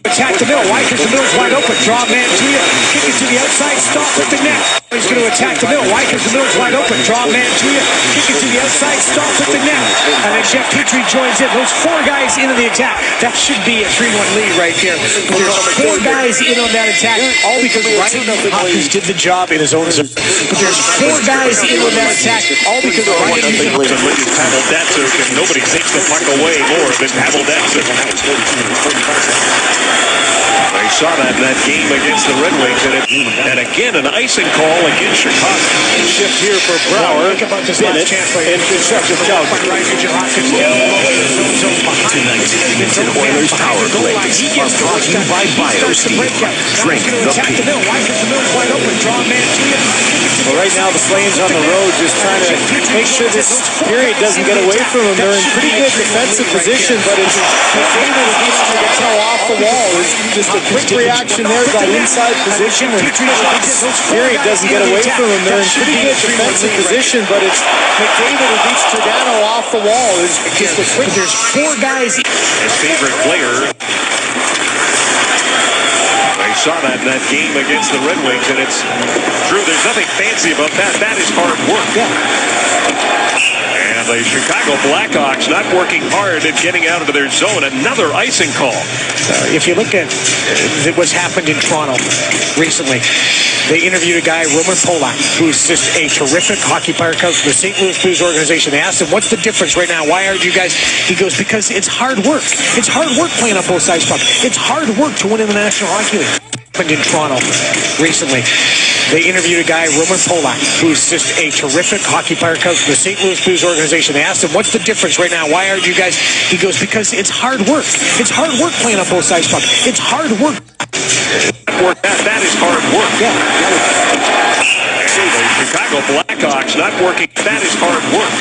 Attack the middle. Why? Because the middle's wide open. Draw man to you. Kick it to the outside. Stop at the net. He's going to attack the middle. Why? Because the middle's wide open. Draw man to you. Kick it to the outside. Stop at the net. And then Jeff Petrie joins in. Those four guys into the attack. That should be a 3-1 lead right there. There's four guys in on that attack. All because Ryan Hopkins did the job in his own zone. But there's four guys in on that attack. All because Ryan Hopkins. Pavel Datsyuk, and nobody takes the puck away more than Pavel Datsyuk. They saw that in that game against the Red Wings, and again an icing call against Chicago. Shift here for Brouwer. Think about this last chance right and constructive Calgary. Tonight's Edmonton Oilers power plays are brought to you by BioSteel. Drink the pain. Well, right now the Flames on the road just trying to make sure this period doesn't get away from them. They're in pretty good defensive position, but it's McDavid needs to get off the wall. It's just a quick reaction there, got inside position, and this period doesn't get away from them. They're in pretty good defensive position, but it's McDavid who beats Giordano off the wall. It's just a quick. There's four guys. His favorite player. They saw that in that game against the Red Wings, and it's true. There's nothing fancy about that. That is hard work. And the Chicago Blackhawks not working hard at getting out of their zone. Another icing call. If you look at what's happened in Toronto recently, they interviewed a guy, Roman Polak, who's just a terrific hockey player, comes from the St. Louis Blues organization. They asked him, what's the difference right now? Why aren't you guys? He goes, because it's hard work. It's hard work playing on both sides of the puck. It's hard work to win in the National Hockey League. Happened in Toronto recently. They interviewed a guy, Roman Polak, who's just a terrific hockey player, comes from the St. Louis Blues organization. They asked him, what's the difference right now? Why aren't you guys? He goes, because it's hard work. It's hard work playing on both sides of the puck. It's hard work. That is hard work. And the Chicago Blackhawks not working. That is hard work.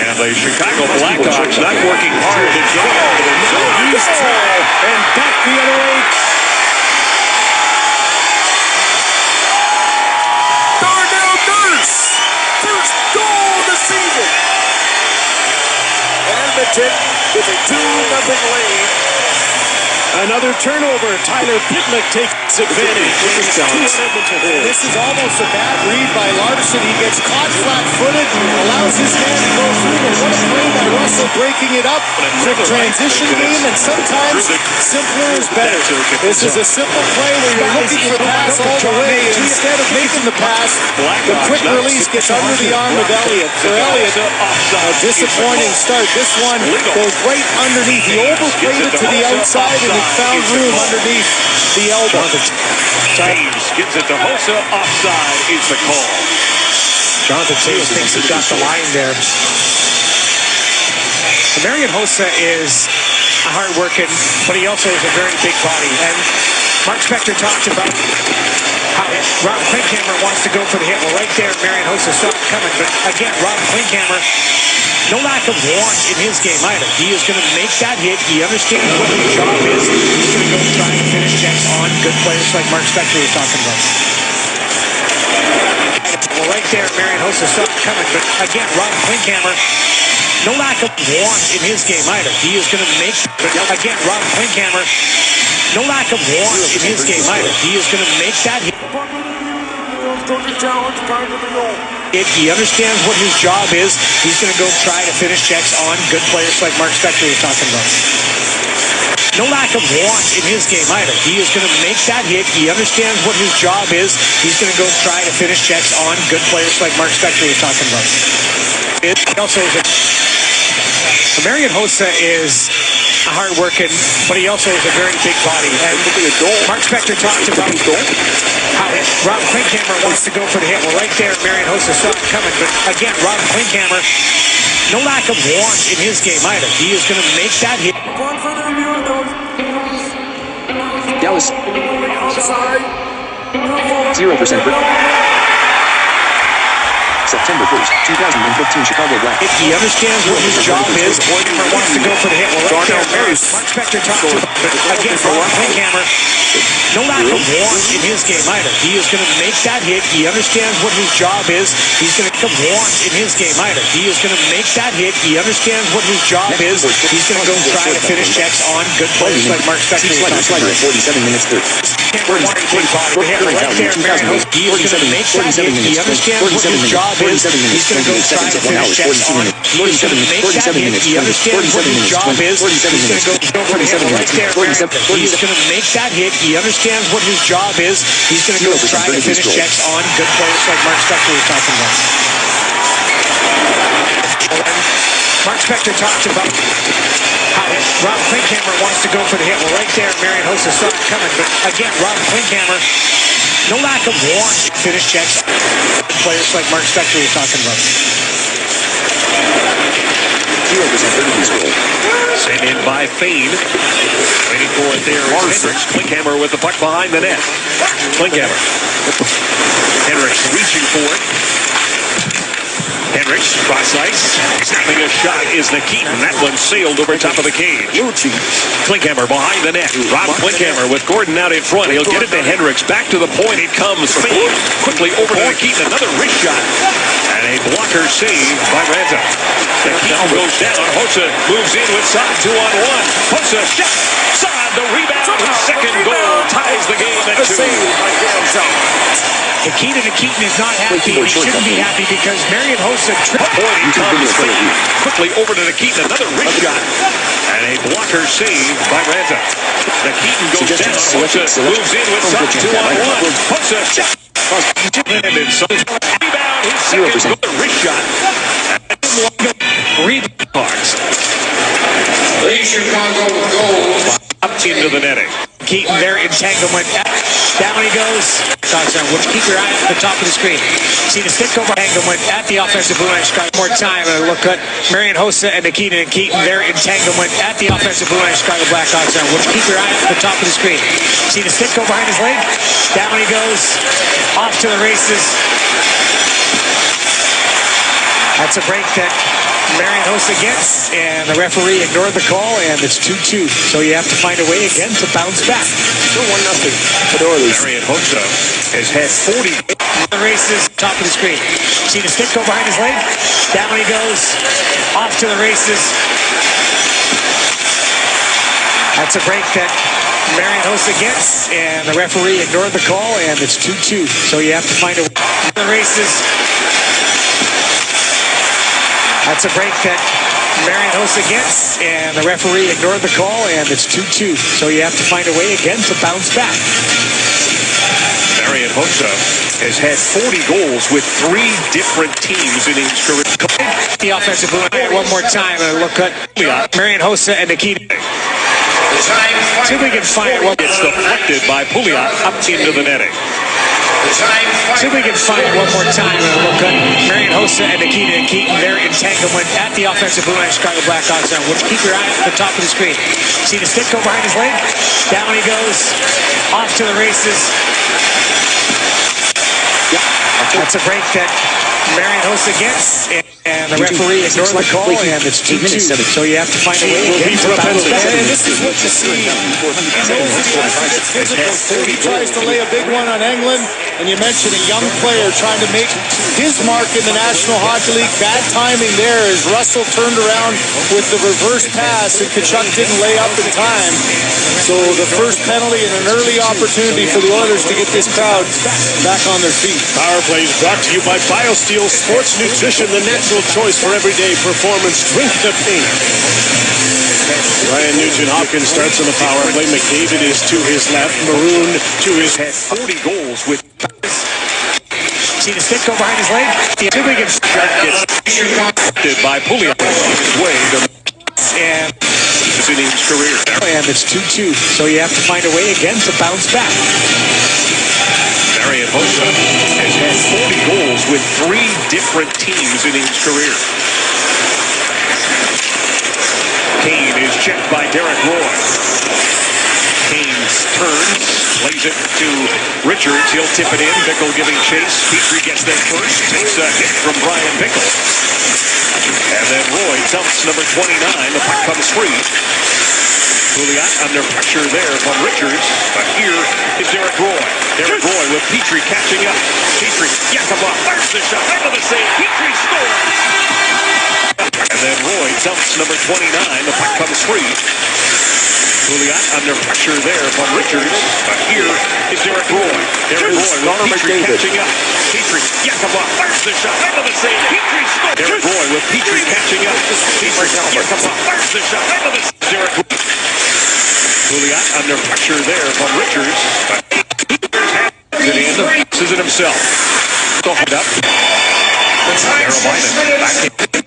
And the Chicago Blackhawks not working hard to get out of their zone. And back the other way. Darnell Nurse, first goal of the season. Edmonton with a 2-0 lead. Another turnover. Tyler Pitlick takes advantage. This is almost a bad read by Larson. He gets caught flat-footed and allows his man to go through. But what a play by Russell breaking it up. Quick transition game, and sometimes simpler is better. This is a simple play where you're looking for the pass all the way. Instead of making the pass, the quick release gets under the arm of Elliott. For Elliott, a disappointing start. This one goes right underneath. He overplayed it to the outside, and it found room underneath the elbow. Taves gives it to Hossa. Offside is the call. Jonathan Taves thinks he's got the line there. Marian Hossa is hard-working, but he also has a very big body. And Mark Spector talked about how Rob Klinkhammer wants to go for the hit. Well, right there, Marian Hossa saw it coming. But again, Rob Klinkhammer, no lack of want in his game either. He is going to make that hit. He understands what his job is. He's going to go try and finish checks on good players like Mark Spector was talking about. Well, right there, Marian Hossa saw it coming. But again, Rob Klinkhammer, no lack of want in his game either. He is going to make, again, Rob Klinkhammer, no lack of want in his game either. He is going to make that hit. He understands what his job is. He's going to go try to finish checks on good players like Mark Spector was talking about. No lack of want in his game either. He is going to make that hit. He understands what his job is. He's going to go try to finish checks on good players like Mark Spector was talking about. It also is Marian Hossa is hard-working, but he also has a very big body. And Mark Spector talked about how Rob Klinkhammer wants to go for the hit. Well, right there, Marian Hossa saw it coming. But again, Rob Klinkhammer, no lack of want in his game either. He is going to make that hit. Dallas. 0%. September 1st, 2015, Chicago Blackhawks. He understands what his job is. Klinkhammer wants to go for the hit. Well, right there, Mark Spector talked about again, Rob Klinkhammer, no lack of want in his game either. He is going to make that hit. He understands what his job is. He's going to want in his game either. He is going to make that hit. He understands what his job is. He's going to go try to finish checks on good players like Mark Spector. 47 minutes 30. camera wanted to take body. Right there, Marion Hossa. He's going to make that hit. He understands what his job is. He's going to go try to finish checks on it. He's going to make that hit. He understands what his job is. He's going to go over the hill right there, Marion. He's going to make that hit. He understands what his job is. He's going to go try to finish checks on good players like Mark Spector was talking about. Mark Spector talks about how Rob Klinkhammer wants to go for the hit. Well, right there, Marion Hossa saw it coming. But again, Rob Klinkhammer, no lack of want to finish checks. Players like Mark Spector was talking about. Sent in by Fane. Waiting for it there is Hendricks. Klinkhammer with the puck behind the net. Klinkhammer. Hendricks reaching for it. Hendricks, cross ice. Snapping a shot is Nikitin. That one sailed over top of the cage. Klinkhammer behind the net. Rob Klinkhammer with Gordon out in front. He'll get it to Hendricks. Back to the point it comes. Fane quickly over to Nikitin. Another wrist shot. And a blocker save by Ranta. Nikitin goes down. Hossa moves in with Saad 2-on-1. Hossa shot. Saad the rebound. His second goal ties the game at 2. Nikitin is not happy. He shouldn't be happy because Marion Hossa tripped. Quickly over to Nikitin. Another wrist shot. And a blocker save by Ranta. Nikitin goes down. Hossa moves in with Saad 2-on-1. Hossa shot. And so rebound. His second goal. Wrist shot. Rebounds. Chicago goals. Up into the netting. Keaton there, entanglement. Down he goes. Would you keep your eye at the top of the screen? See the stick over entanglement at the offensive blue line stripe. More time and a look at Marion Hossa and Nikitin and Keaton there, entanglement at the offensive blue line stripe. Blackhawks on. Would you keep your eye at the top of the screen? See the stick go behind his leg. Down he goes. Off to the races. That's a break that Marion Hossa gets, and the referee ignored the call, and it's 2-2. So you have to find a way again to bounce back. Still 1-0 for the Oilers. Marion Hossa has had 40. The races, top of the screen. See the stick go behind his leg? Down he goes. Off to the races. That's a break that Marion Hossa gets, and the referee ignored the call, and it's 2-2. So you have to find a way. The races. That's a break that Marion Hossa gets, and the referee ignored the call, and it's 2-2. So you have to find a way again to bounce back. Marion Hossa has had 40 goals with 3 different teams in his career. The offensive blue line one more time, and a look at Marion Hossa and Nikitin. See if we can find one. It's deflected by Pouliot up into the netting. See if we can find it one more time and a look at Marion Hossa and Nikitin and Keaton there, entanglement at the offensive blue line Chicago Blackhawks on. Would you keep your eye at the top of the screen? See the stick go behind his leg? Down he goes. Off to the races. That's a break that Marion Hossa gets, and the referee ignored the call, and it's 2-2. So you have to find a way again to bounce back. And this is what you see. He tries to lay a big one on England, and you mentioned a young player trying to make his mark in the National Hockey League. Bad timing there as Russell turned around with the reverse pass, and Tkachuk didn't lay up in time. So the first penalty and an early opportunity for the Oilers to get this crowd back on their feet. Power play is brought to you by BioSteel Sports Nutrition, the natural choice for everyday performance. Drink the pain. Ryan Nugent-Hopkins starts on the power play. McDavid is to his left. Maroon to his head. 40 goals with. See the stick go behind his leg? See if we can Deflected by Pouliot his way to and his innings career. And it's 2-2. So you have to find a way again to bounce back. Marion Hossa has had 40 goals with 3 different teams in his career. Kane is checked by Derek Roy. Kane's turns, plays it to Richards. He'll tip it in. Bickle giving chase. Petrie gets there first. Takes a hit from Brian Bickle. And then Roy dumps number 29. The puck comes free. Pouliot under pressure there from Richards. But here is Derek Roy. Derek Roy with Petrie catching up. Petrie, Yakubov fires the shot. Into the save. Petrie scores. And then Roy dumps number 29. The puck comes free. Pouliot under pressure there from Richards. But here Derek Roy. Derek Roy with Petrie catching up. Petrie, Yakupov fires the shot. Right on the save. Petrie scores. Derek Roy with Petrie catching up. Petrie, Yakupov fires the shot. Right on the save. Derek Roy. Pouliot under pressure there from Richards. To the end of it himself. Hold up. Teravainen back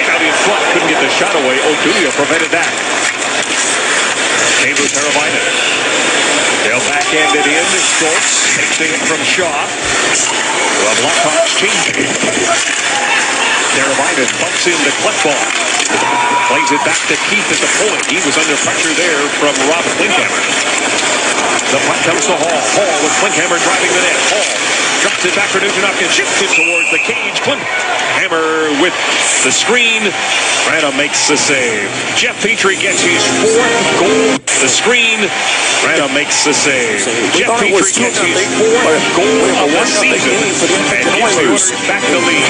out in front. Couldn't get the shot away. O'Dulia prevented that. Came to Teravainen. They'll backhand it in. Schultz takes it from Shaw. The Blackhawks changing. Teravainen bumps into Klefbom. Plays it back to Keith at the point. He was under pressure there from Rob Klinkhammer. The puck comes to Hall. Hall with Klinkhammer driving the net. Hall drops it back for Nugent-Hopkins. Shoots it towards the cage. Klinkhammer with the screen. Rana makes the save. Jeff Petrie gets his 4th goal. The screen. Rana makes the save. Jeff Petrie gets his 4th goal of the season. And gives the Oilers back the lead.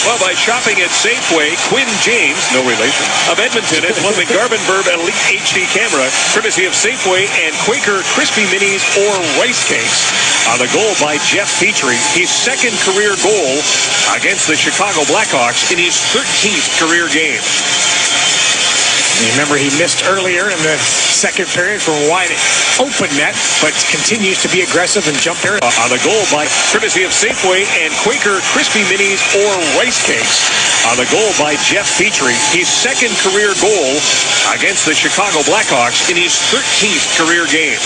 Well, by shopping at Safeway, Quinn James, no relation, of Edmonton has won the Garbenberg Elite HD camera, courtesy of Safeway and Quaker Crispy Minis or Rice Cakes. On the goal by Jeff Petrie, his 2nd career goal against the Chicago Blackhawks in his 13th career game. Remember, he missed earlier in the 2nd period from a wide open net, but continues to be aggressive and jump there. On the goal by courtesy of Safeway and Quaker Crispy Minis or Rice Cakes. On the goal by Jeff Petrie, his 2nd career goal against the Chicago Blackhawks in his 13th career game.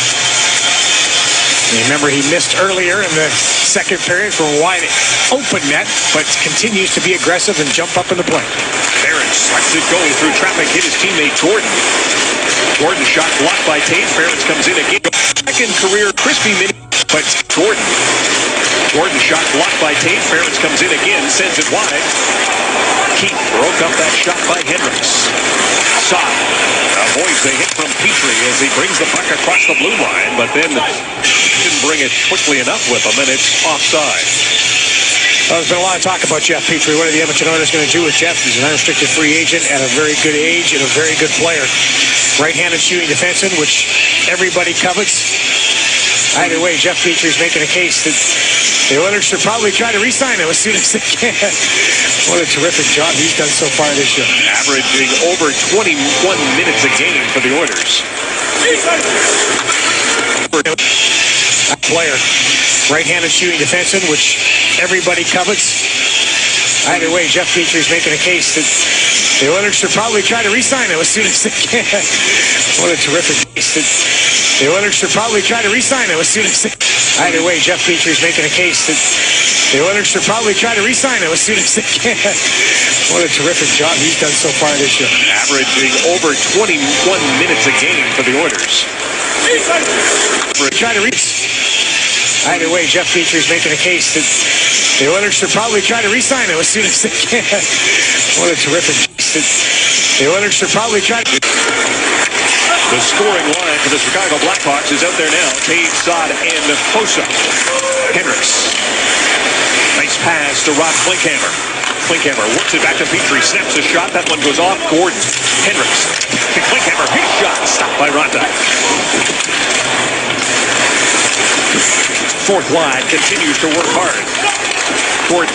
Remember, he missed earlier in the 2nd period from a wide open net, but continues to be aggressive and jump up in the play. Ferentz lets it go through traffic, hit his teammate Jordan. Jordan shot blocked by Tate. Ferentz comes in again. 2nd career Crispy Mini, but Jordan shot blocked by Tate. Ferentz comes in again, sends it wide. Keith broke up that shot by Hendricks. Saad avoids the hit from Petrie as he brings the puck across the blue line, but then didn't bring it quickly enough with him, and it's offside. Well, there's been a lot of talk about Jeff Petrie. What are the Edmonton Oilers going to do with Jeff? He's an unrestricted free agent at a very good age and a very good player. Right-handed shooting defenseman, which everybody covets. Either way, Jeff Petrie's making a case that the Oilers should probably try to re-sign him as soon as they can. What a terrific job he's done so far this year. Averaging over 21 minutes a game for the Oilers. That player, right-handed shooting defenseman, which everybody covets. Either way, Jeff Petrie's making a case that the Oilers should probably try to re-sign him as soon as they can. What a terrific case that the Oilers should probably try to re-sign him as soon as they can. Either way, Jeff Petrie's making a case that the Oilers should probably try to re-sign him as soon as they can. What a terrific job he's done so far this year. Averaging over 21 minutes a game for the Oilers. Try to reach. Either way, Jeff Petrie's making a case that the Oilers should probably try to re-sign him as soon as they can. What a terrific case that the Oilers should probably try to... The scoring line for the Chicago Blackhawks is out there now. Taves, Saad, and Hossa. Hendricks. Nice pass to Rob Klinkhammer. Klinkhammer works it back to Petrie. Snaps a shot. That one goes off. Gordon. Hendricks. To Klinkhammer. His shot. Stopped by Ranta. Fourth line continues to work hard. Gordon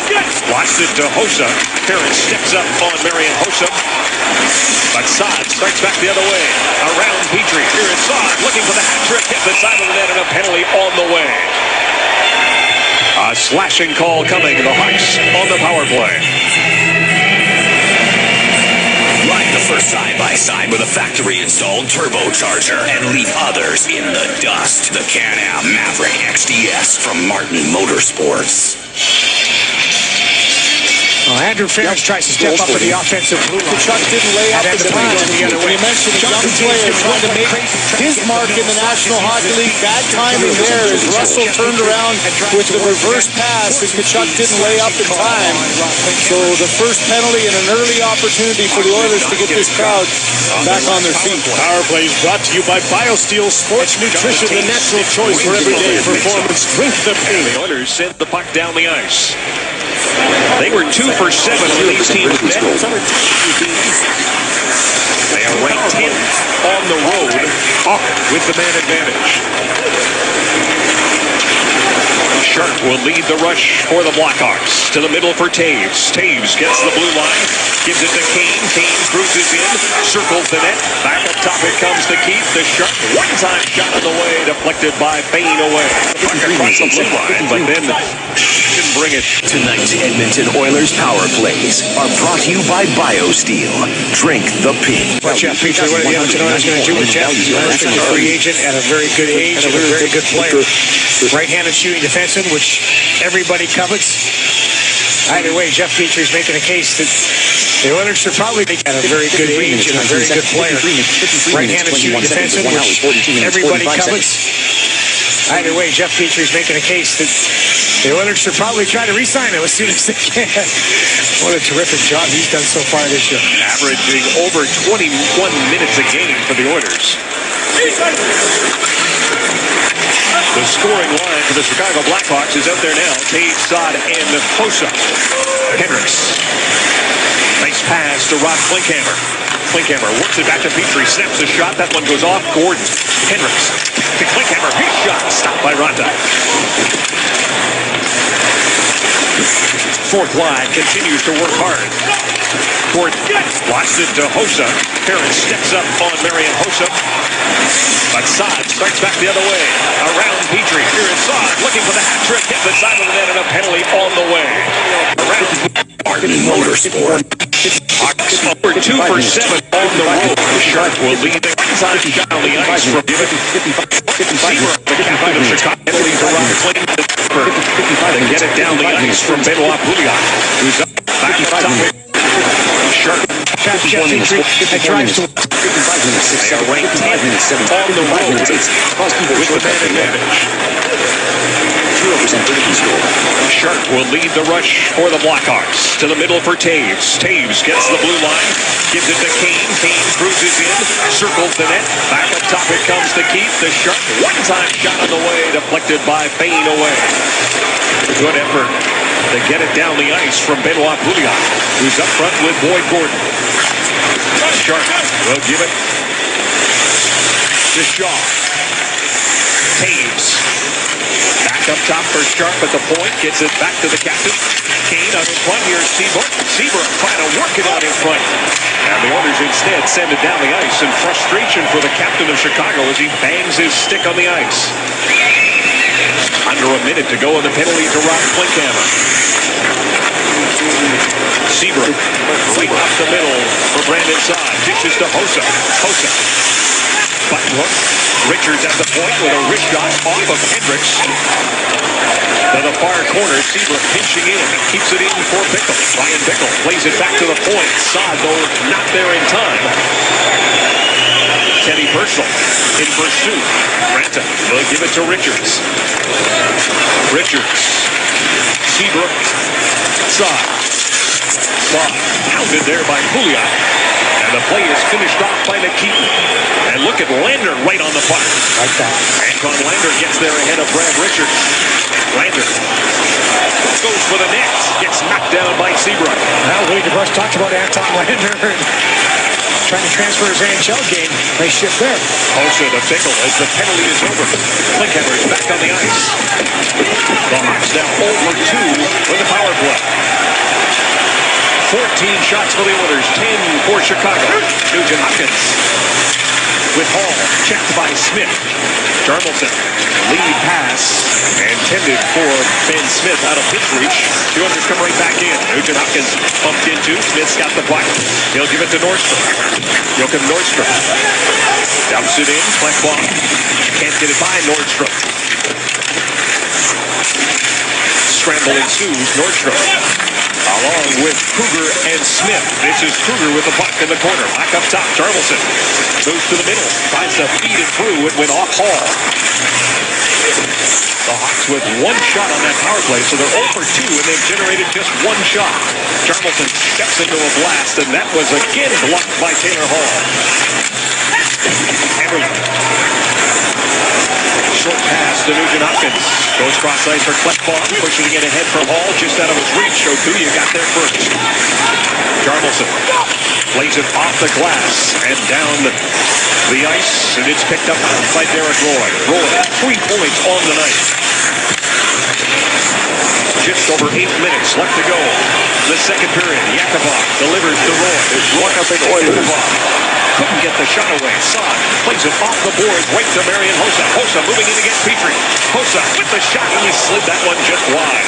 blocks it to Hossa. Ferentz steps up on Marian Hossa. But Saad starts back the other way. Around Petrie. Here is Saad looking for the hat trick. Hit the side of the net and a penalty on the way. A slashing call coming. The Hawks on the power play. Ride the first side-by-side with a factory-installed turbocharger and leave others in the dust. The Can-Am Maverick XDS from Martin Motorsports. Andrew Ferris tries to step up to the offensive blue line. Kachuk didn't lay up the time. You mentioned a young player trying to make his mark in the National Hockey League. Bad timing there as Russell turned around with the reverse pass and Kachuk didn't lay up in time. So the first penalty and an early opportunity for the Oilers to get this crowd back on their feet. Power play is brought to you by BioSteel Sports Nutrition, the natural choice for everyday performance. Drink the pain. The Oilers sent the puck down the ice. They were 2 for 7 when these teams met. They are ranked 10th on the road with the man advantage. Sharp will lead the rush for the Blackhawks. To the middle for Taves. Taves gets the blue line, gives it to Kane. Kane cruises in, circles the net. Back up top it comes to Keith. The Sharp one-time shot on the way, deflected by Bain away. Across the blue line, but then didn't bring it. Tonight's Edmonton Oilers power plays are brought to you by BioSteel. Drink the pink. Jeff Petrie, what are the Edmonton Oilers going to do with Jeff? He's a free agent at a very good age and a very good player. Right-handed shooting defenseman, which everybody covets. Either way, Jeff Petrie's making a case that the Oilers should probably be at a very good age and a very good player. Right-handed shooting defenseman, which everybody covets. Either way, Jeff Petrie's making a case that the Oilers should probably try to re-sign him as soon as they can. What a terrific job he's done so far this year. Averaging over 21 minutes a game for the Oilers. The scoring line for the Chicago Blackhawks is out there now. Taves, Saad, and Hossa. Hendricks. Nice pass to Rob Klinkhammer. Klinkhammer works it back to Petrie. Snaps the shot. That one goes off. Gordon. Hendricks to Klinkhammer. His shot stopped by Ranta. Fourth line continues to work hard. Gordon lost it to Hossa. Ferris steps up on Marian Hossa. But Saad starts back the other way. Around Petrie. Here is Saad looking for the hat trick. Hits the side of the net and a penalty on the way. Around Martin Motorsport. Hawks over 2 for 7 on the road. Sharp will lead the one-time shot on the ice from Seabrook, the captain of Chicago. Anthony Durant playing the keeper. They get it down the ice from Benoit Pouliot, who's up back up top. Sharp. Jeff Petrie drives to... They are ranked 10th on the road with the man advantage. Sharp will lead the rush for the Blackhawks. To the middle for Taves. Taves gets the blue line, gives it to Kane. Kane cruises in, circles the net. Back up top it comes to Keith. The Sharp one-time shot on the way, deflected by Bain away. Good effort to get it down the ice from Benoit Pouliot, who's up front with Boyd Gordon. Sharp will give it to Shaw. Taves. Back up top for Sharp at the point. Gets it back to the captain. Kane out in front. Here's Seabrook. Seabrook trying to work it out in front. And the Oilers instead send it down the ice in frustration for the captain of Chicago as he bangs his stick on the ice. Under a minute to go in the penalty to Rob Klinkhammer. Seabrook right up the middle for Brandon Saad. Dishes to Hossa. Hossa. Button hook. Richards at the point with a wrist shot off of Hendricks. To the far corner, Seabrook pinching in. Keeps it in for Bickle. Ryan Bickle plays it back to the point. Saad, though, not there in time. Teddy Purcell in pursuit. Ranta will give it to Richards. Richards. Seabrook. Saad. Saad pounded there by Pouliot. And the play is finished off by Nikitin. And look at Lander right on the puck. Like that. Anton Lander gets there ahead of Brad Richards. Lander goes for the net. Gets knocked down by Seabrook. Now, Louis DeBrusk talked about Anton Lander trying to transfer his NHL game. Nice shift there. Also to Bickle as the penalty is over. Klinkhammer is back on the ice. The Hawks now 0-2 with the power play. 14 shots for the Oilers, 10 for Chicago. Nugent Hopkins with Hall, checked by Smith. Jarmelson, lead pass, intended for Ben Smith out of pitch reach. The Oilers come right back in. Nugent Hopkins bumped into. Smith's got the puck. He'll give it to Nordstrom. Joachim Nordstrom dumps it in. Klefbom can't get it by Nordstrom. Scramble ensues. Nordstrom along with Kruger and Smith. This is Kruger with the puck in the corner. Back up top, Charmelson moves to the middle, tries to feed it through. It went off Hall. The Hawks with one shot on that power play, so they're 0 for 2, and they've generated just one shot. Charmelson steps into a blast, and that was again blocked by Taylor Hall. Everly. Short pass to Nugent Hopkins. Goes cross ice for Klefbom, pushing it ahead for Hall, just out of his reach. Oduya got there first. Charmelson plays it off the glass and down the ice, and it's picked up by Derek Roy. Roy, 3 points on the night. Just over 8 minutes left to go. The second period, Yakupov delivers to Roy. There's walk-up-in Yakupov. Couldn't get the shot away. Saad plays it off the boards right to Marian Hossa. Hossa moving in against Petrie. Hossa with the shot, and he slid that one just wide.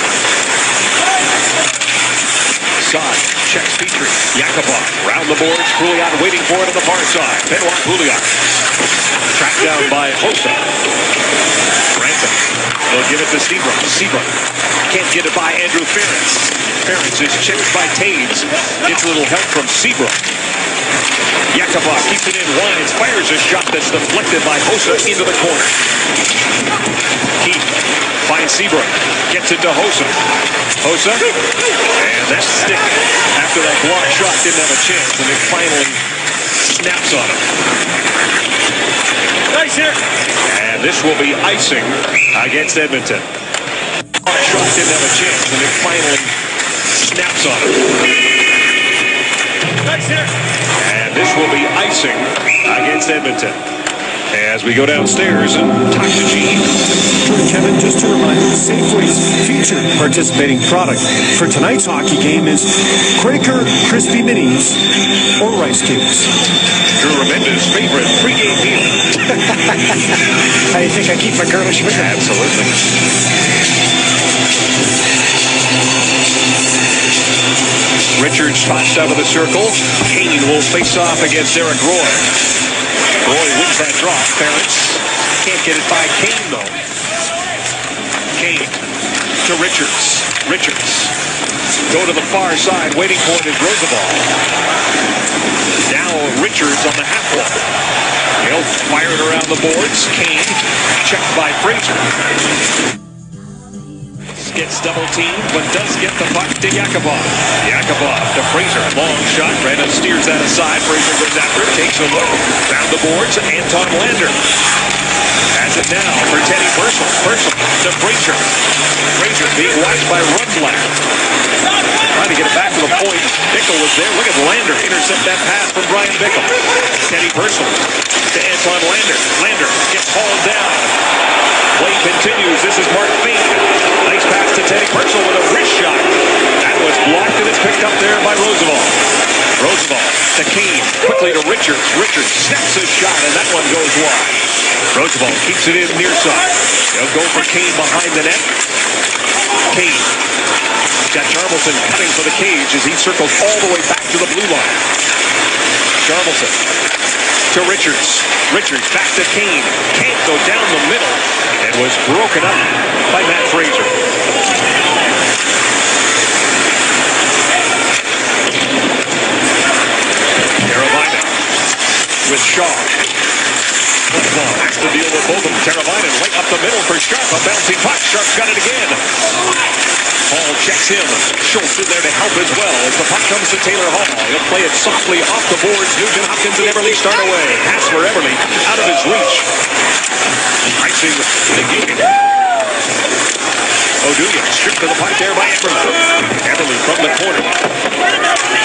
Saad checks Petrie. Yakupov round the boards. Pouliot waiting for it on the far side. Benoit Pouliot tracked down by Hossa. Ransom will give it to Seabrook. Seabrook can't get it by Andrew Ferentz. Ferentz is checked by Taves. Gets a little help from Seabrook. Yakupov keeps it in wide, fires a shot that's deflected by Hossa into the corner. Keith finds Seabrook, gets it to Hossa. Hossa, and that stick after that block shot didn't have a chance, and it finally snaps on him. Nice here. And this will be icing against Edmonton. Block shot didn't have a chance, and it finally snaps on him. Nice here. And this will be icing against Edmonton. As we go downstairs and talk to Gene. Kevin, just to remind you, Safeway's featured participating product for tonight's hockey game is Quaker Crispy Minis or Rice Cakes. Drew Remenda's favorite pregame meal. How do you think I keep my girlish with me? Absolutely. Richards tossed out of the circle. Kane will face off against Derek Roy. Roy wins that draw. Ferentz can't get it by Kane, though. Kane to Richards. Richards go to the far side. Waiting for it is Roosevelt. Now Richards on the half wall. He'll fire it around the boards. Kane checked by Fraser. Gets double teamed, but does get the puck to Yakupov. Yakupov to Fraser. Long shot. Brandon steers that aside. Fraser goes after it. Takes a look. Found the boards. Anton Lander has it now for Teddy Purcell. Purcell to Fraser. Fraser being watched by Rundlack. Trying to get it back to the point. Bickle was there. Look at Lander intercept that pass from Brian Bickle. Teddy Purcell to Anton Lander. Lander gets hauled down. Play continues. This is Mark Fink. Nice pass to Teddy Purcell with a wrist shot. That was blocked, and it's picked up there by Roosevelt. Roosevelt to Kane. Quickly to Richards. Richards snaps his shot, and that one goes wide. Roosevelt keeps it in near side. He'll go for Kane behind the net. Kane. Got Charmelson cutting for the cage as he circles all the way back to the blue line. Charmelson to Richards. Richards back to Kane. Can't go down the middle and was broken up by Matt Fraser. Teravainen with Shaw. Has to deal with both of them. Teravainen right up the middle for Sharp. A bouncing puck. Sharp's got it again. Hall checks in. Schultz in there to help as well as the puck comes to Taylor Hall. He'll play it softly off the boards. Nugent Hopkins and Everly start away. Pass for Everly out of his reach. Icing the game. Oduya stripped to the puck there by Everly. Everly from the corner.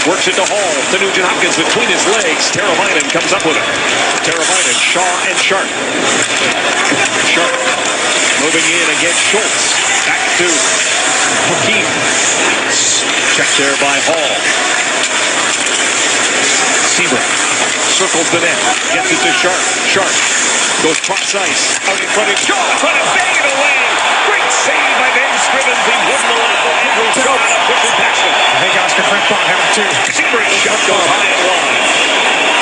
Works it to Hall. To Nugent Hopkins between his legs. Teravainen comes up with it. Teravainen, Shaw, and Sharp. Sharp moving in against Schultz. Back to Keith. Checked there by Hall. Seabrook circles the net. Gets it to Sharp. Sharp goes cross ice. Out in front of Shaw. Trying to bang it away. Great save by Ben Scrivens. He wouldn't allow Andrew Shaw to push it past him. I think Oscar Klefbom had it too. Seabrook shot goes high and wide.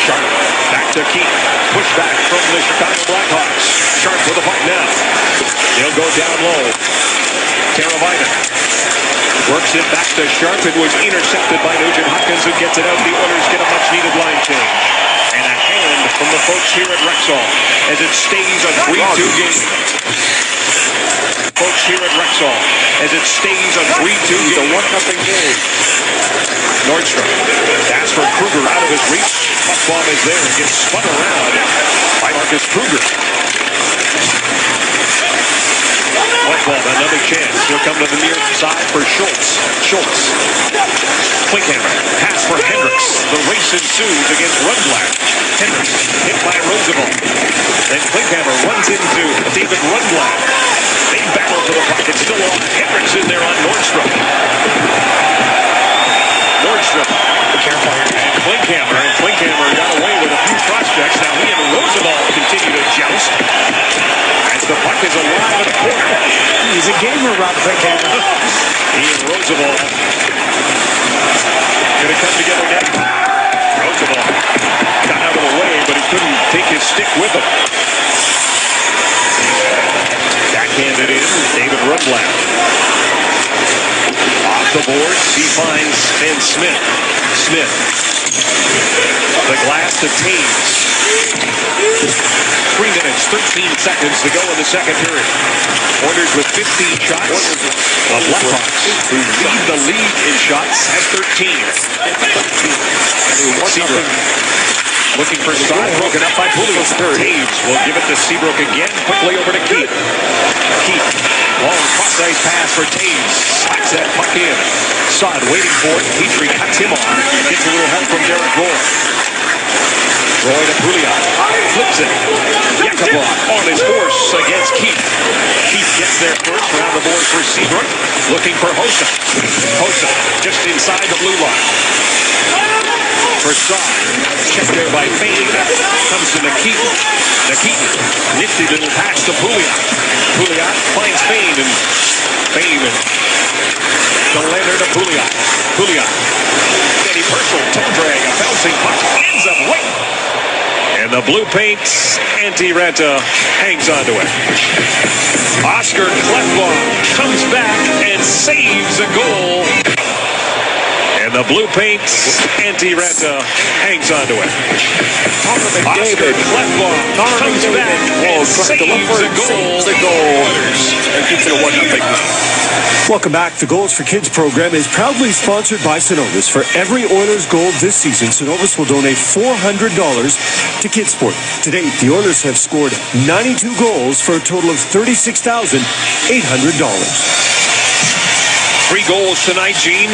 Sharp back to Keith. Push back from the Chicago Blackhawks. Sharp with the puck now. He'll go down low. Teravainen Works it back to Sharp. It was intercepted by Nugent Hopkins, who gets it out. The Oilers get a much-needed line change. And a hand from the folks here at Rexall as it stays a 3-2 game. Folks here at Rexall as it stays a 3-2 game. A 1-0 game. Nordstrom. Pass for Kruger out of his reach. Puck bomb is there. It gets spun around by Marcus Kruger. Whiteball, another chance. He'll come to the near side for Schultz. Klinkhammer. Pass for Hendricks. The race ensues against Rundblatt. Hendricks hit by Roosevelt. Then Klinkhammer runs into David Rundblatt. They battle for the puck. It's still on. Hendricks in there on Nordstrom. Careful here. And Klinkhammer got away with a few cross-checks. Now he and Roosevelt continue to joust as the puck is alive in the corner. He's a gamer, Rob Klinkhammer. He and Roosevelt going to come together now. Roosevelt got out of the way, but he couldn't take his stick with him. Backhanded in, David Rundblatt. Off the boards, he finds Ben Smith. The glass to Taves. 3 minutes, 13 seconds to go in the second period. Oilers with 15 shots. The Blackhawks, who lead the league in shots, has 13. Seabrook looking for Scott, broken up by Pouliot. Taves will give it to Seabrook again, quickly over to Keith. Long cross-ice pass for Taves. Slacks that puck in. Sod waiting for it. Petrie cuts him off. Gets a little help from Derek Roy. Roy to Pouliot. Flips it. Yakupov on his horse against Keith. Keith gets there first. Around the boards for Seabrook. Looking for Hossa. Hossa just inside the blue line. For Sod. Checked there by Fane. Comes to Nikitin. Nifty little pass to Pouliot. Pouliot finds Fane, and Fane to Leonard to Pouliot. Eddie Purcell, toe drag, a bouncing puck, ends up late. And the blue paints, Antti-Raanta hangs onto it. Oscar Klefbom comes back and saves a goal. And the blue paints, Antti-Raanta hangs onto it. Oscar Klefbom comes back and saves a goal. And keeps it a 1-0. Welcome back. The Goals for Kids program is proudly sponsored by Synovus. For every Oilers goal this season, Synovus will donate $400 to Kidsport. To date, the Oilers have scored 92 goals for a total of $36,800. 3 goals tonight, Gene.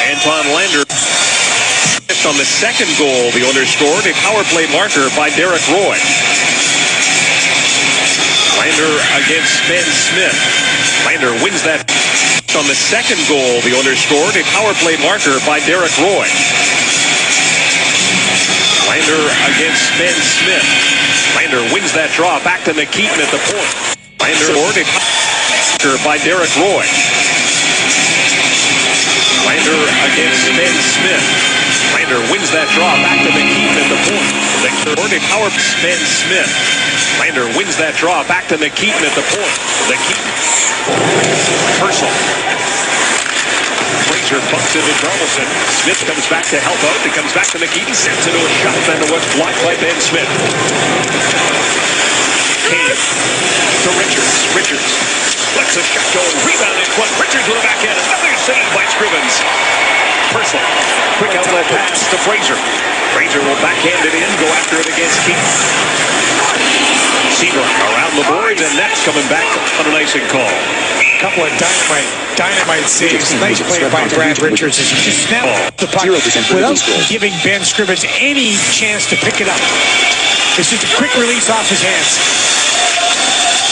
Anton Lander on the second goal. The Oilers scored a power play marker by Derek Roy. Lander against Ben Smith. Lander wins that on the second goal. The Oilers scored a power play marker by Derek Roy. Lander against Ben Smith. Lander wins that draw. Back to Nikitin at the point. Lander scored a marker by Derek Roy. Lander against Ben Smith. Lander wins that draw. Back to Nikitin at the point. The power Ben Smith. Lander wins that draw. Back to Nikitin at the point. Nikitin. Purcell. Fraser bumps into Charleston. Smith comes back to help out. It comes back to Nikitin. Sends into a shot. Then it was blocked by Ben Smith. Kane to Richards. Flex a shot going. Rebound in front. Richards with a backhand. Another save by Scrivens. Purcell. Quick outlet pass to Fraser. Fraser will backhand it in. Go after it against Keith. Seabrook around the boards, and that's coming back on an icing call. A couple of dynamite saves. Nice play by Brad Richards as he just snapped the puck without giving Ben Scrivens any chance to pick it up. It's just a quick release off his hands.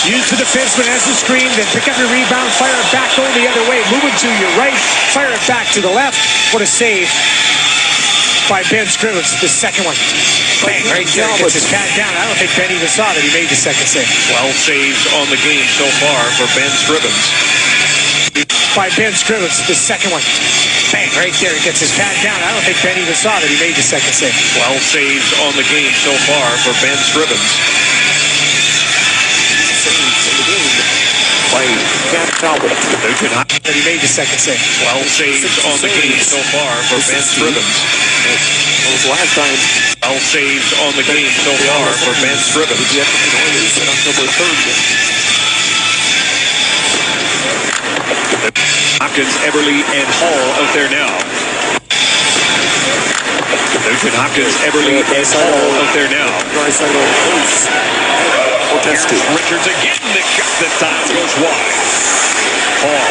Use the defenseman as the screen, then pick up your rebound, fire it back, go the other way, move it to your right, fire it back to the left. What a save by Ben Scrivens, the second one. Bang, right there, gets his pad down. I don't think Ben even saw that he made the second save. 12 saves on the game so far for Ben Scrivens. By Ben Scrivens, the second one. Bang, right there, gets his pad down. I don't think Ben even saw that he made the second save. 12 saves on the game so far for Ben Scrivens. By Nugent Hopkins. That he made the second save. 12 saves on the game so far for Ben Scrivens. When was the last time? 12 saves on the game so far for Ben Scrivens. The Edmonton Oilers in October 3rd. Hopkins, Eberle, and Hall out there now. Nugent Hopkins, Eberle, and Hall out there now. Richards again. The shot this time goes wide. Hall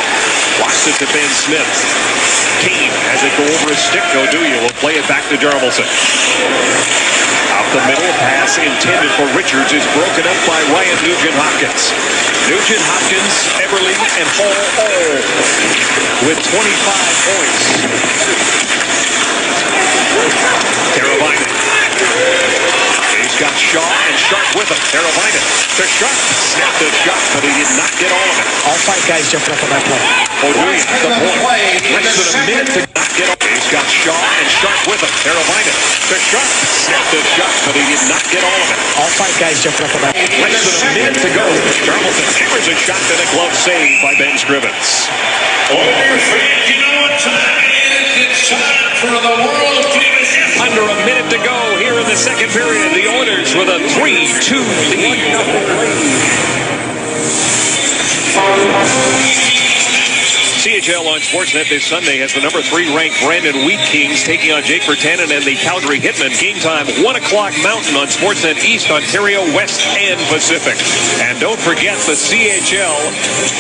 walks it to Ben Smith. Kane has it go over his stick. No, do you? We'll play it back to Jarmelson. Out the middle, pass intended for Richards is broken up by Ryan Nugent Hopkins. Nugent Hopkins, Eberle, and Hall all with 25 points. Teravainen. He's got Shaw and Sharp with him. Teravainen to Sharp. Snapped the shot, but he did not get all of it. All 5 guys jumping up on that play. O'Doyle, the point. Less than a minute to not get all. He's got Shaw and Sharp with him. Teravainen to Sharp. Snapped the shot, but he did not get all of it. All 5 guys jumping up on that play. Less than a minute to go. Charlton hammers a shot to the glove save by Ben Scrivens. Oilers fans, you know what time it is? It's time for the World Famous. Under a minute to go here in the second period. The Oilers with a 3-2 lead. CHL on Sportsnet this Sunday has the number 3 ranked Brandon Wheat Kings taking on Jake Virtanen and the Calgary Hitmen. Game time 1 o'clock Mountain on Sportsnet East, Ontario, West, and Pacific. And don't forget the CHL,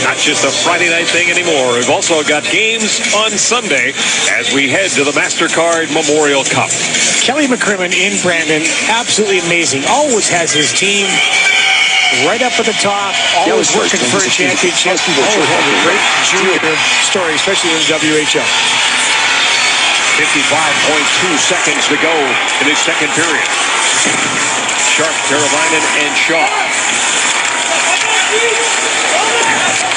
not just a Friday night thing anymore. We've also got games on Sunday as we head to the MasterCard Memorial Cup. Kelly McCrimmon in Brandon, absolutely amazing. Always has his team right up at the top, always working for a championship. Always has a great junior story, especially in the WHL. 55.2 seconds to go in his second period. Sharp, Teravainen, and Shaw.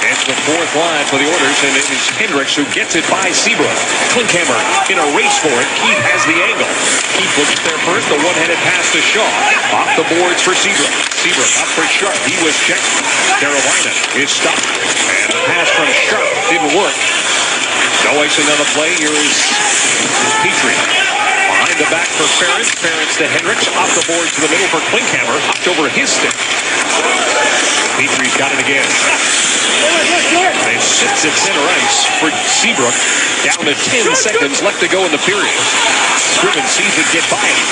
It's the fourth line for the Oilers, and it is Hendricks who gets it by Seabrook. Klinkhammer in a race for it. Keith has the angle. Keith looks there first, the one-headed pass to Shaw. Off the boards for Seabrook. Seabrook up for Sharp. He was checked. Teravainen is stopped. And the pass from Sharp didn't work. No icing on the play. Here is Petrie. Behind the back for Ferentz. Ferentz to Hendricks. Off the board to the middle for Klinkhammer. Hopped over his stick. Petrie's got it again. And sits at center ice for Seabrook. Down to 10 seconds left to go in the period. Scrivens sees it get by him.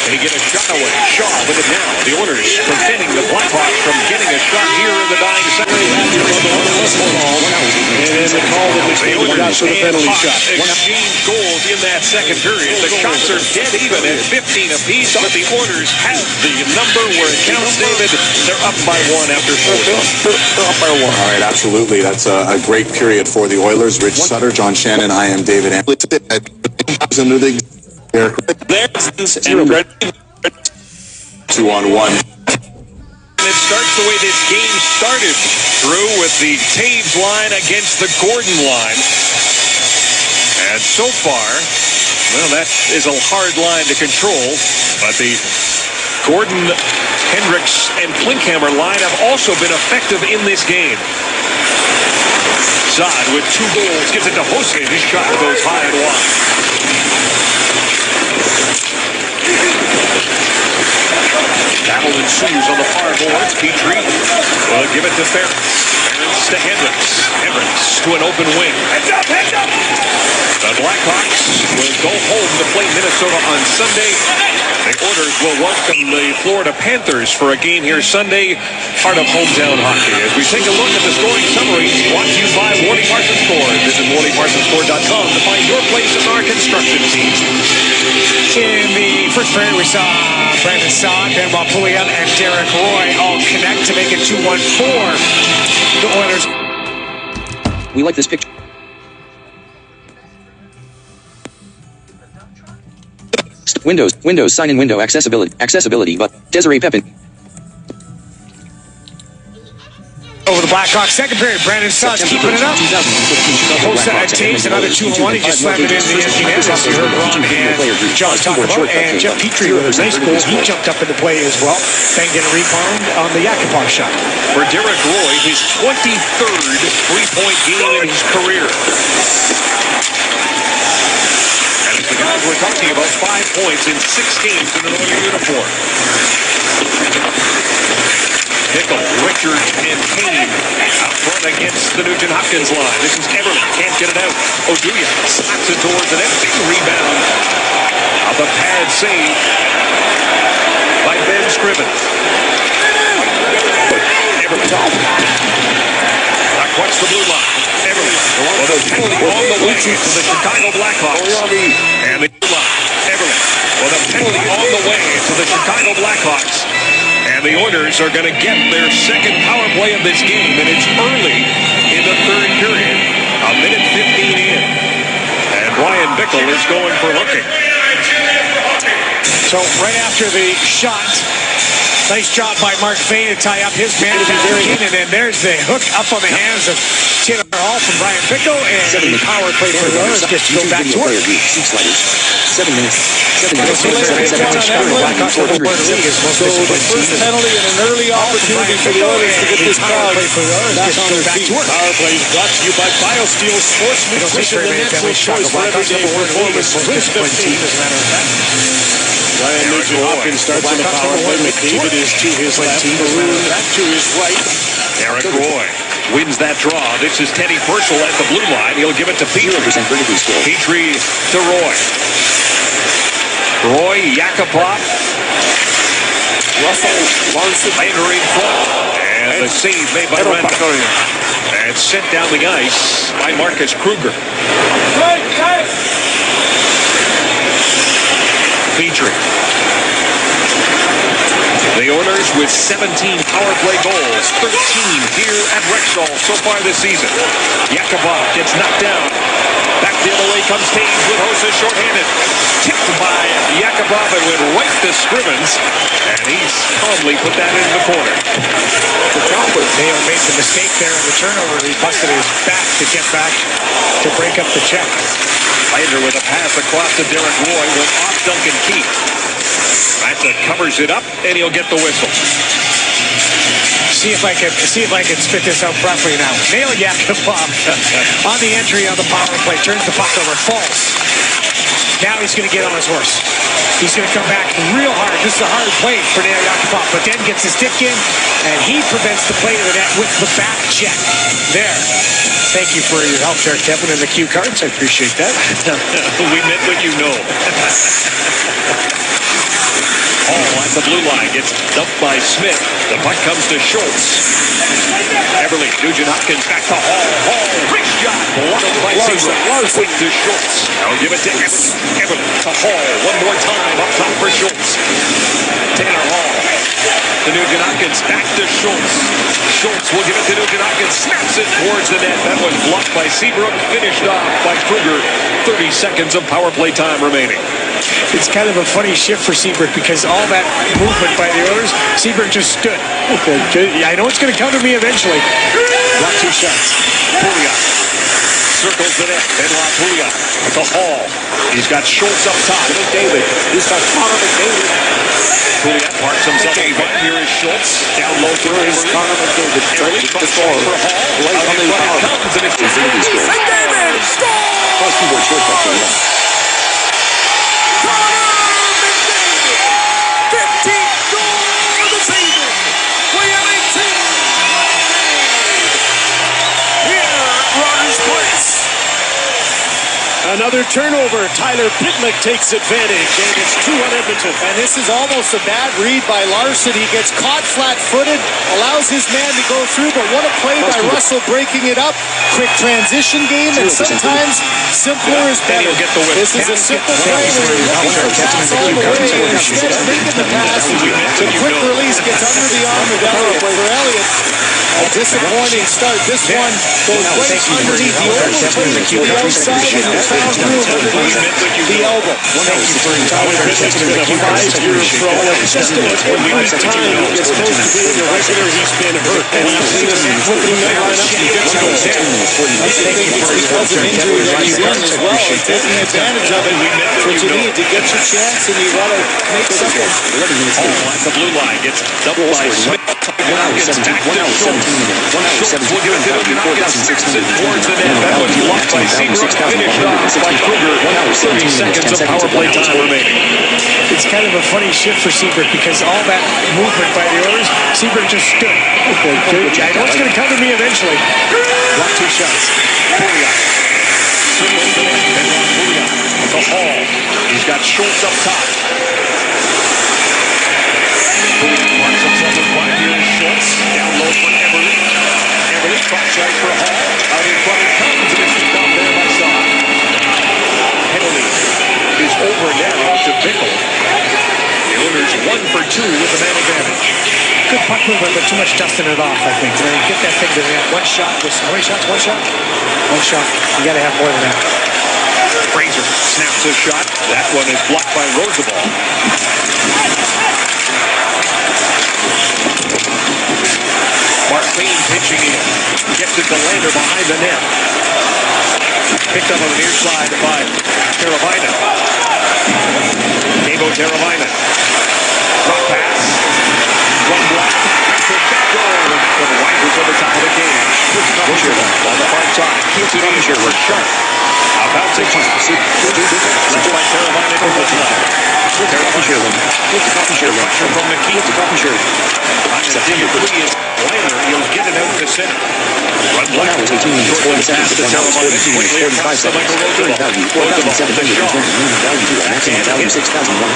They get a shot away. Shaw with it now. The Oilers preventing the Blackhawks from getting a shot here in the dying second. And the call that was taken for the penalty shot. Exchange goals in that second period. The shots are dead even at 15 apiece, but the Oilers have the number where it counts, David. They're up by 1 after 4. They're up by 1. All right, absolutely. That's a great period for the Oilers. Rich Sutter, John Shannon, I am David Amber. There's 2-on-1. And it starts the way this game started, Drew, with the Taves line against the Gordon line. And so far, well, that is a hard line to control, but the Gordon, Hendricks, and Klinkhammer line have also been effective in this game. Zod with 2 goals gives it to Jose. His shot goes high and wide. Battle ensues on the far boards. Petrie will give it to Ferentz. Ferentz to Hendricks. Hendricks to an open wing. Heads up, heads up! The Blackhawks will go home to play Minnesota on Sunday. The Oilers will welcome the Florida Panthers for a game here Sunday, part of hometown hockey. As we take a look at the scoring summary, brought to you by Wardy Parsons Ford. Visit WardyParsonsFord.com to find your place in our construction team. In the first period, we saw Brandon Saad, Benoit Pouliot, and Derek Roy all connect to make it 2-1 for the Oilers. We like this picture. Windows, sign in window, accessibility, but Desiree Pepin. over the Blackhawks. Second period, Brandon Saad's keeping it up. Post Taves, another 2-on-1. He just slammed it into the empty net, as you heard Ron and John talk about. And Jeff Petrie with a nice goal. He jumped up into play as well. Then get a rebound on the Yakupov shot. For Derek Roy, his 23rd three-point game in his career. And as the guys were talking about, 5 points in 6 games in an Oiler uniform. Nickel, Richards, and Kane out front against the Nugent-Hopkins line. This is Everly, can't get it out. Oduya slaps it towards the net. Big rebound. Of the pad save by Ben Scriven. Everly. Across the blue line. Everly. With a penalty on the way to the Chicago Blackhawks. And the blue line. Everly. With a penalty on the way to the Chicago Blackhawks. And the Oilers are going to get their second power play of this game, and it's early in the third period, a minute 15 in. And Ryan Bickle is going for hooking. So right after the shot, nice job by Mark Fay to tie up his man, and then there's the hook up on the hands of Taylor Hall from Ryan Bickle, and the power play for the Oilers gets to go back to work. 7 minutes. So the first penalty and an early opportunity for the Oilers to get this crowd back on their feet. Power play brought to you by BioSteel Sports Nutrition, the natural choice for everyday performance. Switch 15, as a matter of fact. Ryan Nugent-Hopkins starts on the power play. McDavid is to his left. Maroon back to his right. Eric Roy wins that draw. This is Teddy Purcell at the blue line. He'll give it to Petrie. Petrie to Roy. Roy, Yakupov. Russell Larson entering front. And the save made by Randall. And sent down the ice by Marcus Kruger. Petrie. The Oilers with 17 power play goals, 13 here at Rexall so far this season. Yakupov gets knocked down. Back the other way comes Taves with Hossa shorthanded. Tipped by Yakupov and went right to Scrivens. And he's calmly put that in the corner. Dale made the mistake there in the turnover. He busted his back to get back to break up the check. Lander with a pass across to Derek Roy went off Duncan Keith. Matza covers it up, and he'll get the whistle. See if I can spit this out properly now. Nail Yakupov on the entry on the power play. Turns the puck over. Falls. Now he's going to get on his horse. He's going to come back real hard. This is a hard play for Nail Yakupov, but then gets his stick in, and he prevents the play to the net with the back check. There. Thank you for your help there, Kevin, and the cue cards. I appreciate that. We meant what you know. Hall at the blue line gets dumped by Smith. The puck comes to Schultz. Everly, Nugent-Hopkins back to Hall. Hall, big shot. Blocked by Larson. Quick to Schultz. I'll give it to Everly to Hall. One more time up top for Schultz. Taylor Hall. To Nugent-Hopkins, back to Schultz. Schultz will give it to Nugent-Hopkins. Snaps it towards the net. That was blocked by Seabrook. Finished off by Kruger. 30 seconds of power play time remaining. It's kind of a funny shift for Seabrook because all that movement by the Oilers, Seabrook just stood. I know it's going to come to me eventually. Block 2 shots. Pouliot circles the net. Benoit Pouliot to Hall. He's got Schultz up top. McDavid. He's got Connor McDavid. Pouliot parks himself in front. Here is Schultz. Down low for Connor McDavid. Everly Straight to for forward. Hall. Right on the power. Comes and it's McDavid scores! Plus 2 goals short back. 15 goals of the season. We have a team here at Rogers Place. Another turnover. Tyler Pitlick takes advantage, and it's 2 on Edmonton. And this is almost a bad read by Larson. He gets caught flat-footed, allows his man to go through, but what a play by Russell breaking it up. Quick transition game, and sometimes simpler is better. This is a simple play where you're looking for pass all the way, and instead of making the pass, the quick release gets under the arm of Elliott. For Elliott, A disappointing start. This one goes right underneath the elbow, to the outside, and it found room underneath the elbow. Just a every time he gets close to being a regular, he's been hurt. And he's seen him flipping that line up, and he gets goes down. I think it's because of injury that he's in as well, and taking advantage of it. What you need to get your chance, and you got to make something. At the blue line gets doubled by Smith. Towards the net. That was blocked by Seabrook. Finished off by Kruger. 30 seconds of power play time remaining. It's kind of a funny shift for Seabrook because all that movement by the Oilers, Seabrook just stood. I know it's going to come to me eventually. Block 2 shots. To Hall. He's got Schultz up top. Marks himself in front. Here's Schultz. Down low for Everly. Everly cross right for Hall. Out in front it comes. And it's down there by Saw. Penalty is over now to Bickle. The Oilers 1 for 2 with the man advantage. Good puck movement, but too much dusting it off, I think. Get that thing to the net. One shot. How many shots? One shot? One shot. You got to have more than that. Fraser snaps his shot. That one is blocked by Roosevelt. Mark Payne pitching in. Gets it to Lander behind the net. Picked up on the near side by Teravainen. Teuvo Teravainen. Drop pass. One block. To Goal. The Riders over top of the game. On the far side. Keeps it in here for Sharp. About 6 points. Left by Teravainen from the side. Pressure from McKee. Lander, he'll get it out to center. Run left. Short pass to Teravainen. Quickly across the Michael Roosevelt. Roosevelt to Shaw.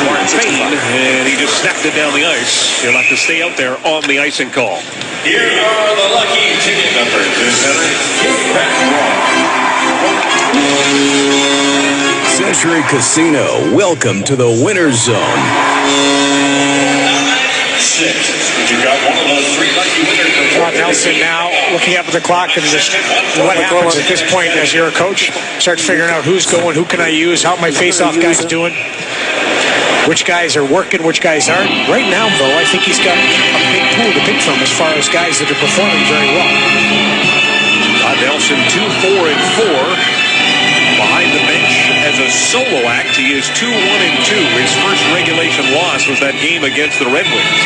Mark Payne, and he just snapped it down the ice. He'll have to stay out there on the icing call. Here are the lucky ticket numbers. Century Casino, welcome to the Winner's Zone. You got one of those 3 lucky winners. Rod Nelson now looking up at the clock and just what happens at this point as you're a coach. Start figuring out who's going, who can I use, how my face-off guys doing, which guys are working, which guys aren't. Right now, though, I think he's got a big pool to pick from as far as guys that are performing very well. Rod Nelson 2, 4, and 4. Behind the bench as a solo act, he is 2, 1, and 2. His first regulation loss was that game against the Red Wings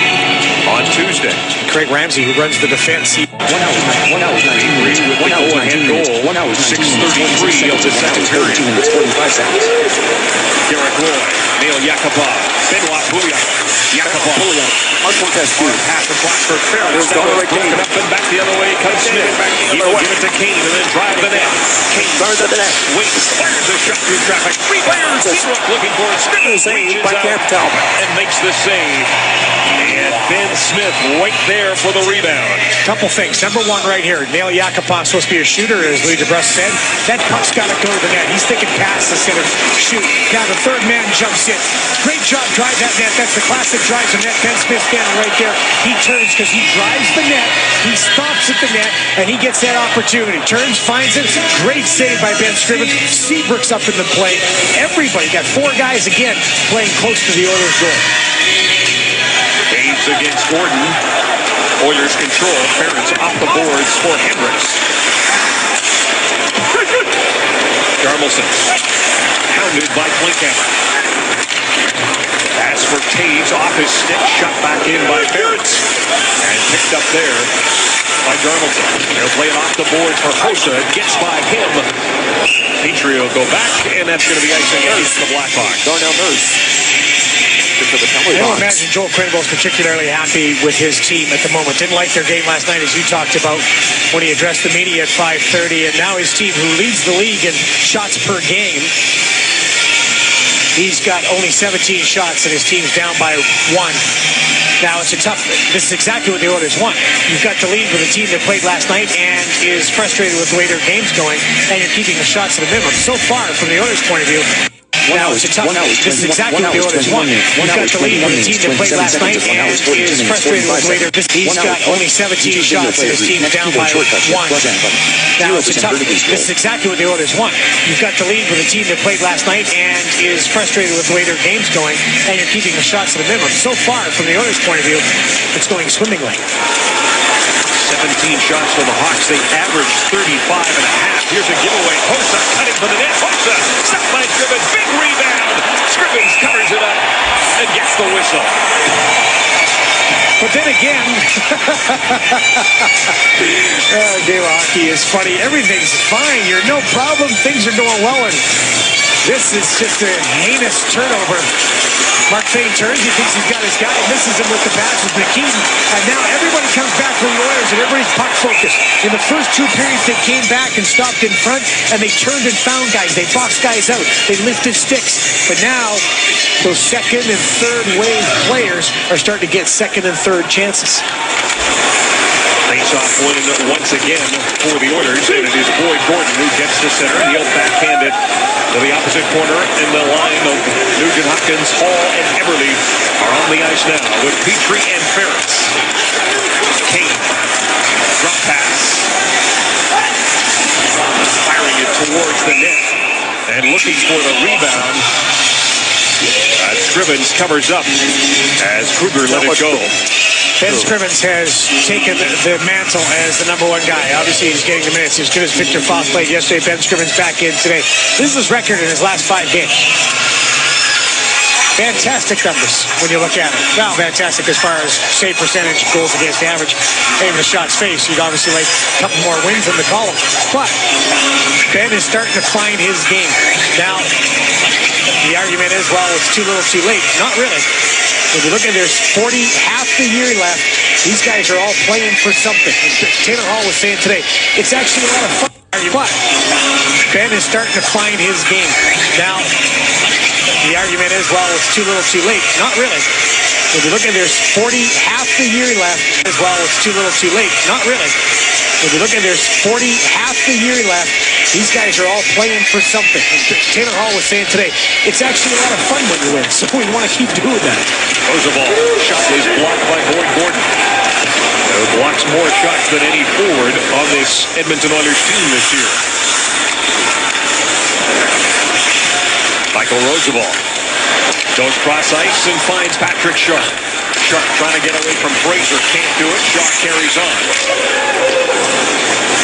on Tuesday. Craig Ramsey, who runs the defense, he 1 hour 19 minutes. 1 hour 19 minutes. 1 hour 6:33 of the second period. 45 seconds. Garrett Roy, Neil Yakupov, Benoit Bouillon, Yakupov. Pass across for Ferris. Broken up and back the other way comes Smith. He will give it to Kane and then drive the net. Kane guards the net. Waits, fires a shot through traffic. Rebound. Seabrook looking for it. Scrimmage reaches out and makes the save. And Ben Smith right there for the rebound. Couple things. Number one right here, Neil Yakupov supposed to be a shooter, as Louis DeBrusk said. That puck's got to go to the net. He's thinking pass instead of shoot. Now the third man jumps in. Great job, drive that net. That's the classic drives the net. Ben Smith standing right there. He turns because he drives the net. He stops at the net, and he gets that opportunity. Turns, finds it. Great save by Ben Scrimmage. Seabrook's up in the play. Everybody got 4 guys again playing close to the Oilers' goal. Caves against Gordon. Oilers control. Ferentz off the boards for Hendricks. Jarmelson. Pounded by Klinkhammer. Pass for Taves off his stick. Shot back in by Ferentz. And picked up there by Jarmelson. They'll play it off the boards for Hossa. Gets by him. Petrie will go back, and that's going to be icing against the Blackhawks. Darnell Nurse. I don't imagine Joel Quenneville's particularly happy with his team at the moment. Didn't like their game last night, as you talked about when he addressed the media at 5:30. And now his team, who leads the league in shots per game, he's got only 17 shots, and his team's down by 1. Now, it's a tough. This is exactly what the Oilers want. You've got to lead with a team that played last night and is frustrated with the way their game's going, and you're keeping the shots to the minimum. So far, from the Oilers' point of view, Now it's a tough. This is exactly what the Oilers want. He's got the lead with the team that played last night and is frustrated with later. He's got only 17 shots and his team's down by 1. Now it's a tough. This is exactly what the Oilers want. You've got the lead with the team that played last night and is frustrated with the later games going, and you're keeping the shots to the minimum. So far, from the Oilers' point of view, it's going swimmingly. 17 shots for the Hawks. They averaged 35.5. Here's a giveaway. Hossa cutting for the net. Hossa stopped by Scrivens. Big rebound. Scrivens covers it up and gets the whistle. But then again, game of hockey is funny. Everything's fine. You're no problem. Things are going well. And this is just a heinous turnover. Mark Fane turns. He thinks he's got his guy. Misses him with the pass with McKean. And now everybody comes back for the Oilers and everybody's puck focused. In the first 2 periods, they came back and stopped in front and they turned and found guys. They boxed guys out. They lifted sticks. But now those second and third wave players are starting to get second and third chances. Face-off win once again for the Oilers, and it is Boyd Gordon who gets the center. He'll backhand it to the opposite corner, and the line of Nugent Hopkins, Hall, and Eberle are on the ice now with Petrie and Ferris. Kane, drop pass, firing it towards the net, and looking for the rebound. Scrivens covers up as Kruger let it go. Ben Scrivens has taken the mantle as the #1 guy. Obviously, he's getting the minutes. As good as Victor Foss played yesterday, Ben Scrivens back in today. This is his record in his last 5 games. Fantastic numbers when you look at it. Well, fantastic as far as save percentage, goals against average, even the shots faced. You'd obviously like a couple more wins in the column. But Ben is starting to find his game. Now, the argument is, well, it's too little, too late. Not really. If you look at there's half the year left, these guys are all playing for something. Taylor Hall was saying today, it's actually a lot of fun. But Ben is starting to find his game. Now, the argument is, well, it's too little, too late. Not really. If you look at there's half the year left, as well, it's too little, too late. Not really. If you look at there's half the year left, these guys are all playing for something. Taylor Hall was saying today, it's actually a lot of fun when you win, so we want to keep doing that. Roosevelt, shot is blocked by Boyd Gordon. Who blocks more shots than any forward on this Edmonton Oilers team this year. Michael Roosevelt goes cross ice and finds Patrick Sharp. Sharp trying to get away from Fraser, can't do it. Shaw carries on.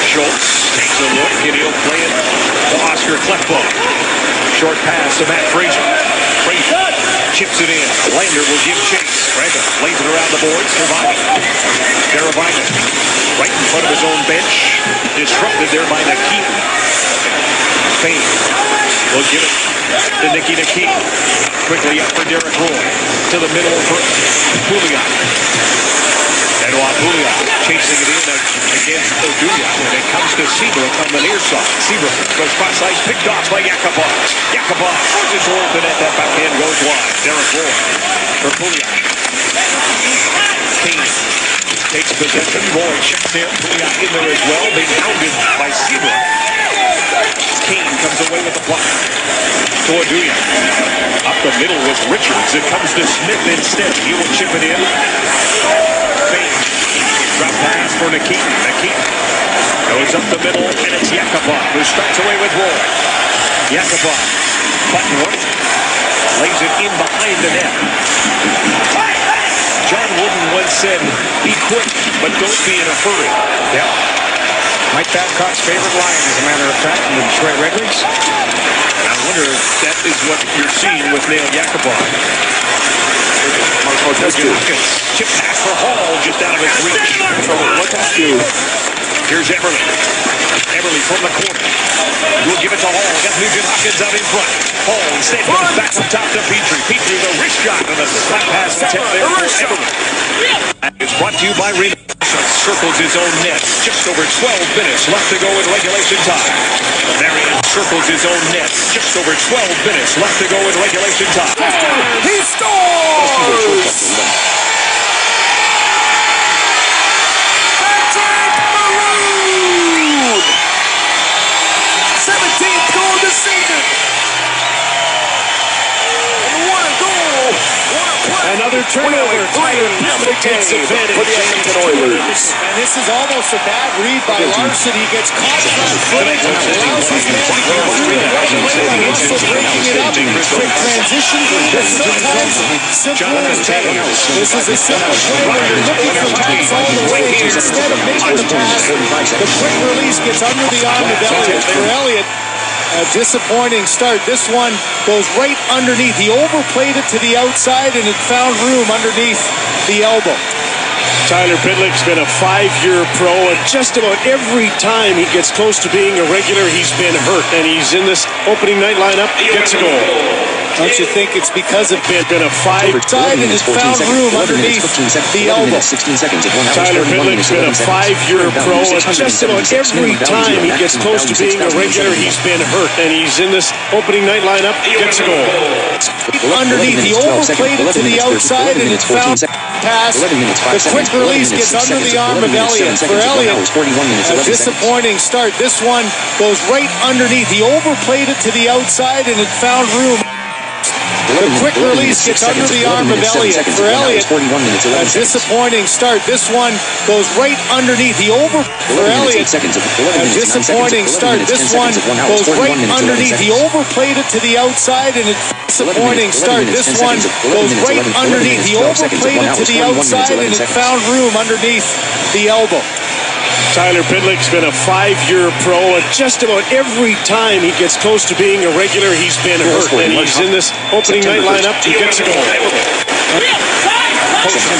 Schultz takes a look and he'll play it to Oscar Klefbom. Short pass to Matt Fraser. Fraser chips it in. Lander will give chase. Fraser lays it around the boards. Teravainen right in front of his own bench. Disrupted there by Nikitin. Fane will give it to Nikita Keith. Quickly up for Derek Roy. To the middle for Pouliot. Edouard Pouliot chasing it in against Oduya. And it comes to Seabrook on the near side. Seabrook goes cross ice, picked off by Yakupov. Yakupov throws it towards the net. That backhand goes wide. Derek Roy for Pouliot. Kane takes possession. Roy checks in. Pouliot in there as well. Being hounded by Seabrook. Kane comes away with the block. To Oduya. Up the middle with Richards. It comes to Smith instead. He will chip it in. Fane. Drop pass for Nikitin. Nikitin goes up the middle, and it's Yakupov who strikes away with Roy. Yakupov. Button one. Lays it in behind the net. John Wooden once said, be quick, but don't be in a hurry. Yeah. Mike Babcock's favorite line, as a matter of fact, in the Detroit Red Wings. I wonder if that is what you're seeing with Neil Yakupov. Chip pass for Hall, just out of his reach. Here's Eberle. Eberle from the corner. We'll give it to Hall. Got Nugent Hopkins out in front. Hall instead comes back from top to Petrie. Petrie the wrist shot and a slap pass attempt there for Eberle. It's brought to you by Reno. Circles his own net. Just over 12 minutes left to go in regulation time. Marion circles his own net. Just over 12 minutes left to go in regulation time. He scores! Patrick Maroon! 17th goal of the season. turnover. Tyler Pitlick takes advantage for the Edmonton Oilers. And this is almost a bad read by Larson. He gets caught in that footage and allows his man to go through the right away by Russell breaking it up. Quick transition. But sometimes simple is better. This is a simple play where you're looking for pass all the way. Instead of making the pass, the quick release gets under the arm of Elliott. For Elliott, a disappointing start. This one goes right underneath. He overplayed it to the outside and it found room underneath the elbow. Tyler Pitlick's been a 5-year pro, and just about every time he gets close to being a regular, he's been hurt. And he's in this opening night lineup, gets a goal. Don't you think it's because of been a 5 side and it's found room underneath the elbow? Tyler Pitlick's been a 5-year pro, and just about every time he gets close to being a regular, he's been hurt. And he's in this opening night lineup, gets a goal. Underneath, he overplayed it to the outside and it found pass. The quick release gets under the arm of Elliott. For Elliott, a disappointing start. This one goes right underneath. He overplayed it to the outside and it found room. The quick release gets under the arm of Elliott. For Elliott, a disappointing start. This one goes right underneath. For Elliott, a disappointing start. This one goes right underneath. He overplayed it to the outside and disappointing start. This one goes right underneath. He overplayed it to the outside and it found room underneath the elbow. Tyler Pitlick's been a 5-year pro, and just about every time he gets close to being a regular, he's been hurt. And he's in this opening night lineup, he gets a goal.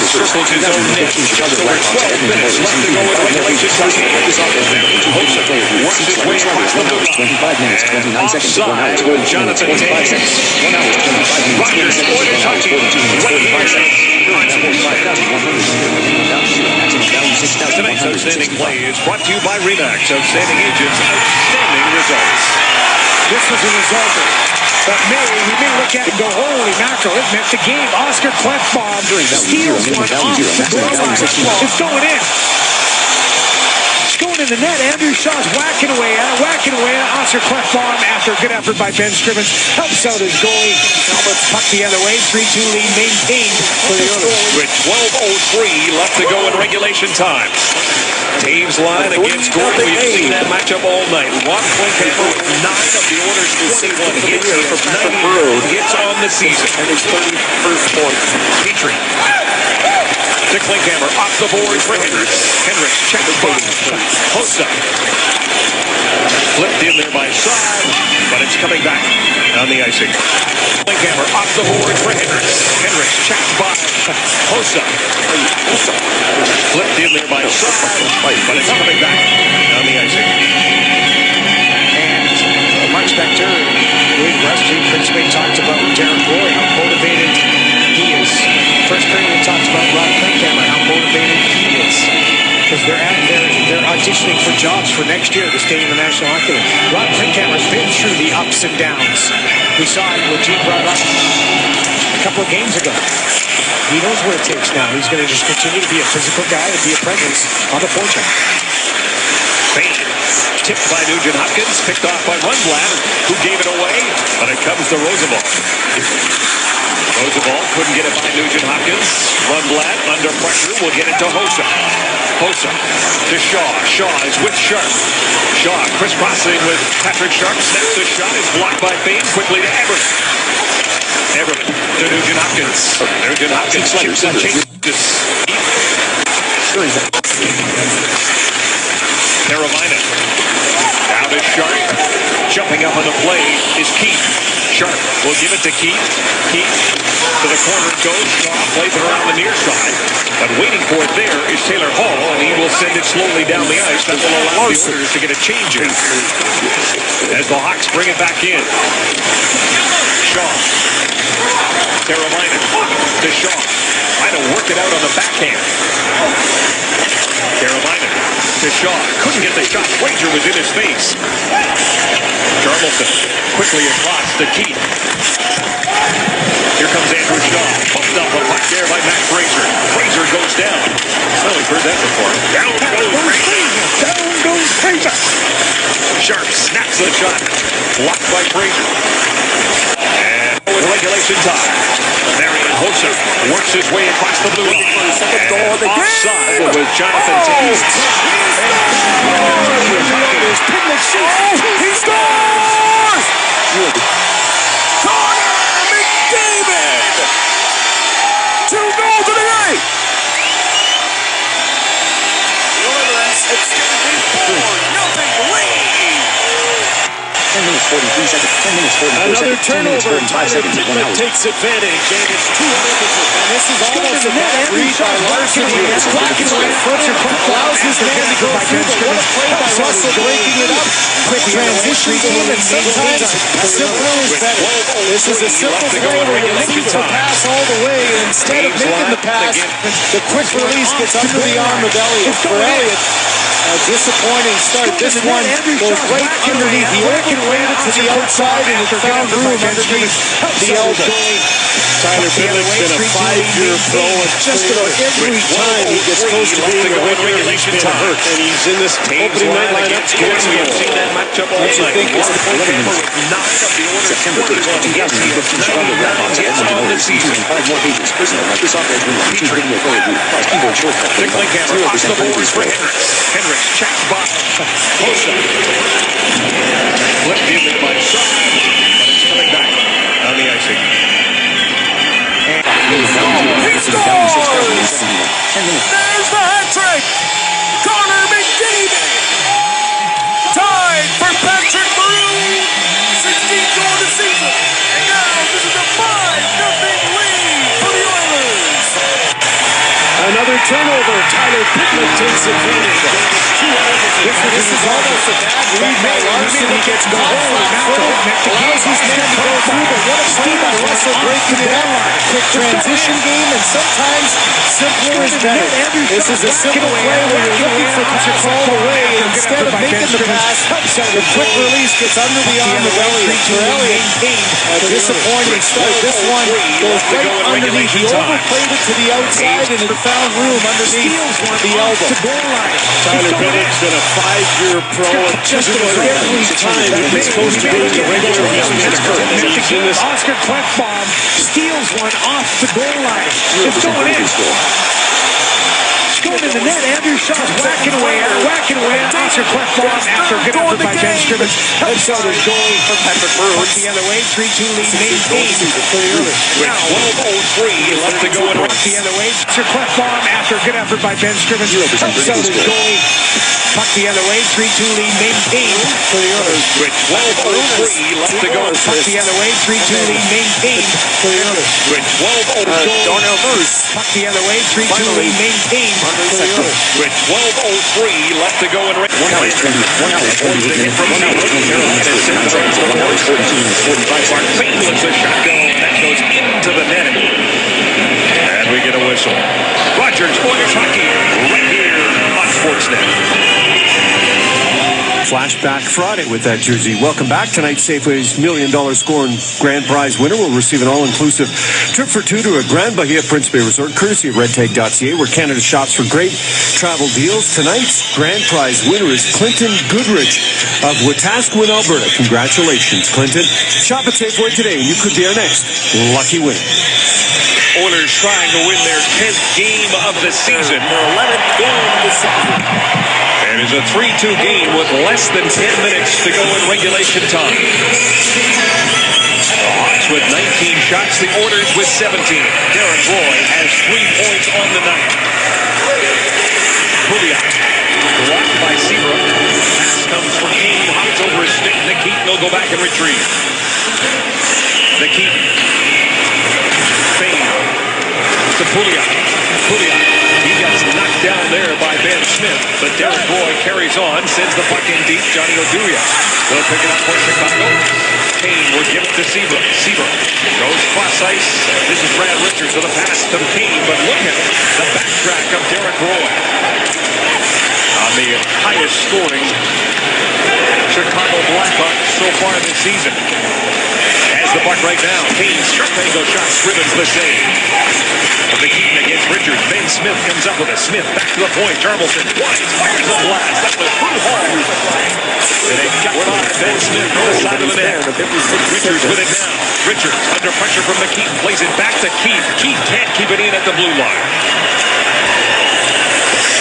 Circles his own net. Just over 12 minutes left to go in regulation time. Hossa works his way across the blue line. Offside, Jonathan Taves. Rogers scored a touchdown. Tonight's Outstanding Play is brought to you by Remax. Outstanding agents, outstanding results. This was a result that we may look at and go, holy mackerel, it meant the game. Oscar Klefbom steals one off the goal line. It's going in. It's going in the net. Andrew Shaw's whacking away at it. Oscar Klefbom, after a good effort by Ben Scrimmons, helps out his goalie. Almost puck the other way. 3-2 lead maintained for the Oilers. With 12:03 left to go in regulation time. Taves line against Gordon. We've seen that matchup all night. Ron Klinkhammer with 9 of the Oilers' 21 hits. 98 hits on the season. And his 31st point. Petrie. To Klinkhammer. Off the board for Hendricks. Hendricks check the box. Hossa. Flipped in there by side, but it's coming back on the icing. Klinkhammer off the board for Hendricks. Hendricks checked by Hossa. Flipped in there by side, but it's coming back on the icing. And Mark Spector, Wade Rusty, principally talked about Darren Roy, how motivated he is. First period we talked about Rod Klinkhammer, how motivated he is. Because they're auditioning for jobs for next year to stay in the National Hockey League. Rod Klinkhammer's been through the ups and downs. We saw it when Gene brought up a couple of games ago. He knows what it takes now. He's going to just continue to be a physical guy and be a presence on the forecheck. Fade. Tipped by Nugent Hopkins. Picked off by Rundblad, who gave it away. But it comes to Rosenball. Rosenball couldn't get it by Nugent Hopkins. Rundblad under pressure will get it to Hossa. Hossa to Shaw. Shaw is with Sharp. Shaw crisscrossing with Patrick Sharp. Snaps the shot. Is blocked by Fane. Quickly to Everett. Everett to Nugent Hopkins. Nugent Hopkins chips and changes. Carolina. Now to Sharp. Jumping up on the play is Keith. Sharp will give it to Keith. Keith to the corner goes. Shaw plays it around the near side. But waiting for it there is Taylor Hall, and he will send it slowly down the ice. That will allow the Oilers to get a change in as the Hawks bring it back in. Shaw. Carolina to Shaw. Trying to work it out on the backhand. Carolina to Shaw. Couldn't get the shot. Frazier was in his face. Charlton quickly across to Keith. Here comes Andrew Shaw. Pumped up a puck there by Matt Frazier. Frazier goes down. Well, we've heard that before. Down goes Frazier. Down goes Frazier. Sharp snaps the shot. Blocked by Frazier. And with regulation time. Marian Hossa works his way across the blue line. And offside with Jonathan Taves. He scores! Connor McDavid! 2 goals to the night! The Oilers extend a 4-0 lead! 10 minutes, 43 seconds. 10 minutes, 44 Another seconds. turnover. 10 minutes, 45 Tyler seconds. 1 Pitlick hour. takes advantage, and it's 2-0. And this is almost a bad read by Larson. It's blocking right footer. Allows his man to go through, but what a play by Russell breaking it up. Quick transition game, and sometimes simpler is better. This is a simple play where you're looking to pass all the way, and instead of making the pass, the quick release gets under the arm of Elliott. For Elliott, a disappointing start. This one goes right underneath. He overplayed it to the outside, and it found room underneath the elbow. Tyler Pitlick's been a 5-year pro, and just about every time he gets close to being a winner, he's been hurt. And he's in this opening night lineup scoring We have seen that matchup all night. think it's the Nine of the Oilers starters on the ice. He has 99 hits on the season. Nick Linkhammer off the boards for Hendricks. Hendricks checks by Hossa. Flipped in by side, but it's coming back on the icing. He scores! There's the hat trick! Connor McDavid! Tied for Patrick Maroon! 16th goal of the season! And now this is a 5-0 lead for the Oilers! Another turnover. Tyler Pitlick takes advantage. This is almost a bad read by Larson. He gets caught flat-footed. Allows his man to go through, but what a play by Russell breaking it up. Quick transition game, and sometimes simpler is better. This is a simple play where you're looking for Patrick all the way, and instead of making the pass, the quick release gets under the arm of Elliott. For Elliott, a disappointing start. This one goes right underneath. He overplayed it to the outside, and it found room underneath the elbow. Tyler Pitlick's been a 5-year pro, and just about every time he gets close to being a regular, he's hurt. And he's in this. Oscar Klefbom steals one off the goal line. It's going in. It's going in the net. Andrew Shaw's whacking away at Oscar Klefbom after a good effort by Ben Scrimmage. Helps out his goal from Patrick Maroon. The other way, 3-2 lead maintained. With 12:03 left to go in The other way, Oscar Klefbom after a good effort by Ben Scrimmage. Helps out his goal. Puck the other way, 3-2 lead maintained for the Oilers. With 12:03 left to go. Puck the other way, 3-2 lead maintained for the Oilers. With 12:03 Darnell Nurse. Puck the other way, 3-2 lead maintained for the Oilers. with 12:03 left to go in. 1 hour, 1 hour, 48 minutes. 1 hour, 47 seconds. 1 hour, 14, 45 seconds. Bain looks a shotgun that goes into the net. And we get a whistle. Rogers, Oilers hockey, right here on Sportsnet. Flashback Friday with that jersey. Welcome back. Tonight, Safeway's $1 million score and grand prize winner will receive an all-inclusive trip for two to a Grand Bahia Principe Resort, courtesy of redtag.ca, where Canada shops for great travel deals. Tonight's grand prize winner is Clinton Goodrich of Wetaskiwin, Alberta. Congratulations, Clinton. Shop at Safeway today, and you could be our next lucky winner. Oilers trying to win their 10th game of the season. Their 11th game of the season. It is a 3-2 game with less than 10 minutes to go in regulation time. The Hawks with 19 shots, the Oilers with 17. Derek Roy has 3 points on the night. Pouliot, blocked by Seabrook. Pass comes from Kane, hops over his stick. Nick Heaton will go back and retrieve. Nick Heaton. Fane to Pouliot. Pouliot. He gets knocked down there by Ben Smith, but Derek Roy carries on, sends the puck in deep. Johnny Oduya will pick it up for Chicago. Kane will give it to Seabrook. Seabrook goes cross ice. This is Brad Richards with a pass to Kane, but look at the backtrack of Derek Roy. On the highest scoring Chicago Blackhawks so far this season. Has the puck right now. Kane, sharp angle shot, Scrivens the save. The Keaton against Richards. Ben Smith comes up with a Smith back to the point. Jarmelson fires a blast. That was through hard. And it got by Ben Smith on the side of the net. Richards with it now. Richards under pressure from McKeith. Plays it back to Keith. Keith can't keep it in at the blue line.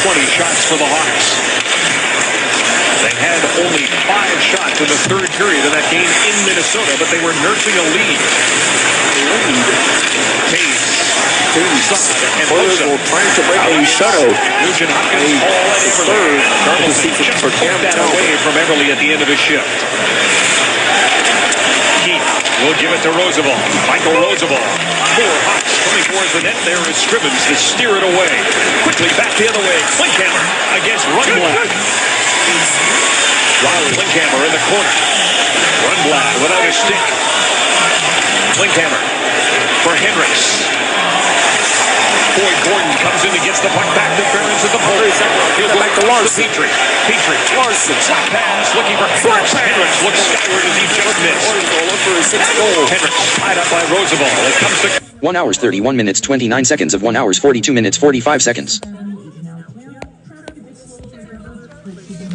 20 shots for the Hawks. They had only 5 shots in the third period of that game in Minnesota, but they were nursing a lead. Taves, Saad, and Bosa trying to break a shutout. Nugent Hopkins all at third. Cardinals just took that away from Everly at the end of his shift. Keith will give it to Roosevelt. Michael Roosevelt. 4 Hawks coming towards the net. There is Scrivens to steer it away. Quickly back the other way. Klinkhammer against Rundblad. Riley Klinkhammer in the corner. Rundblad without a stick. Klinkhammer for Hendricks. Boyd Gordon comes in and gets the puck back to Ferentz at the point. He'll go back to Larson. Petrie. Larson. Slap pass looking for Hendricks. Hendricks looks skyward as he just missed. Hendricks tied up by Roosevelt. It comes to 1 hour 31 minutes 29 seconds of 1 hour 42 minutes 45 seconds.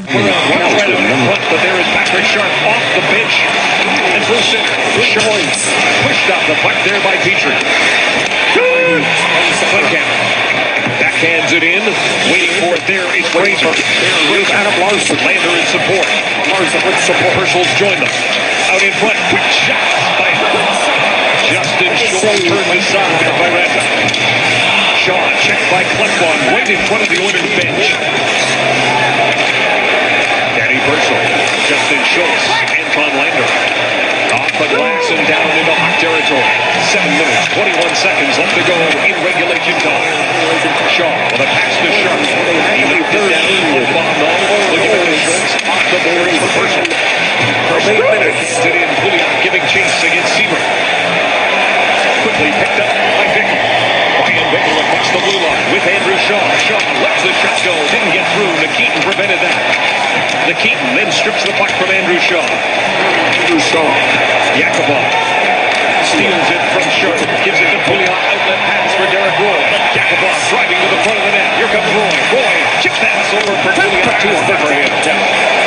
But there is Patrick Sharp off the bench and through center. Pushed off the puck there by Petrie. Backhands it in. Waiting for it there is Fraser. There is Adam Larson. Lander in support. Larson with support. Purcell's joined them. Out in front. Quick shot by Justin Shaw. Turned aside by Ranta. Shaw checked by Klefbon right in front of the Oilers bench. Danny Purcell. Justin Schultz. Anton Lander. Off the glass and down into Hawk territory. 7 minutes, 21 seconds left to go in regulation time. Shaw with a pass to Sharp. He left it down. Bomb though. Looking at the Schultz. Off the boards for Purcell. For 8 minutes. It in. Pouliot giving chase against Seaver. Quickly picked up by Bickle. Ryan Bickle across the blue line with Andrew Shaw. Shaw lets the shot go. Didn't get through. Nikitin prevented that. Nikitin then strips the puck from Andrew Shaw. Yakubov steals it from Sharp. Gives it to Pouliot. Outlet pass for Derek Roy. Yakubov driving to the front of the net. Here comes Roy. Roy chip pass over for Pouliot. Too hard for him.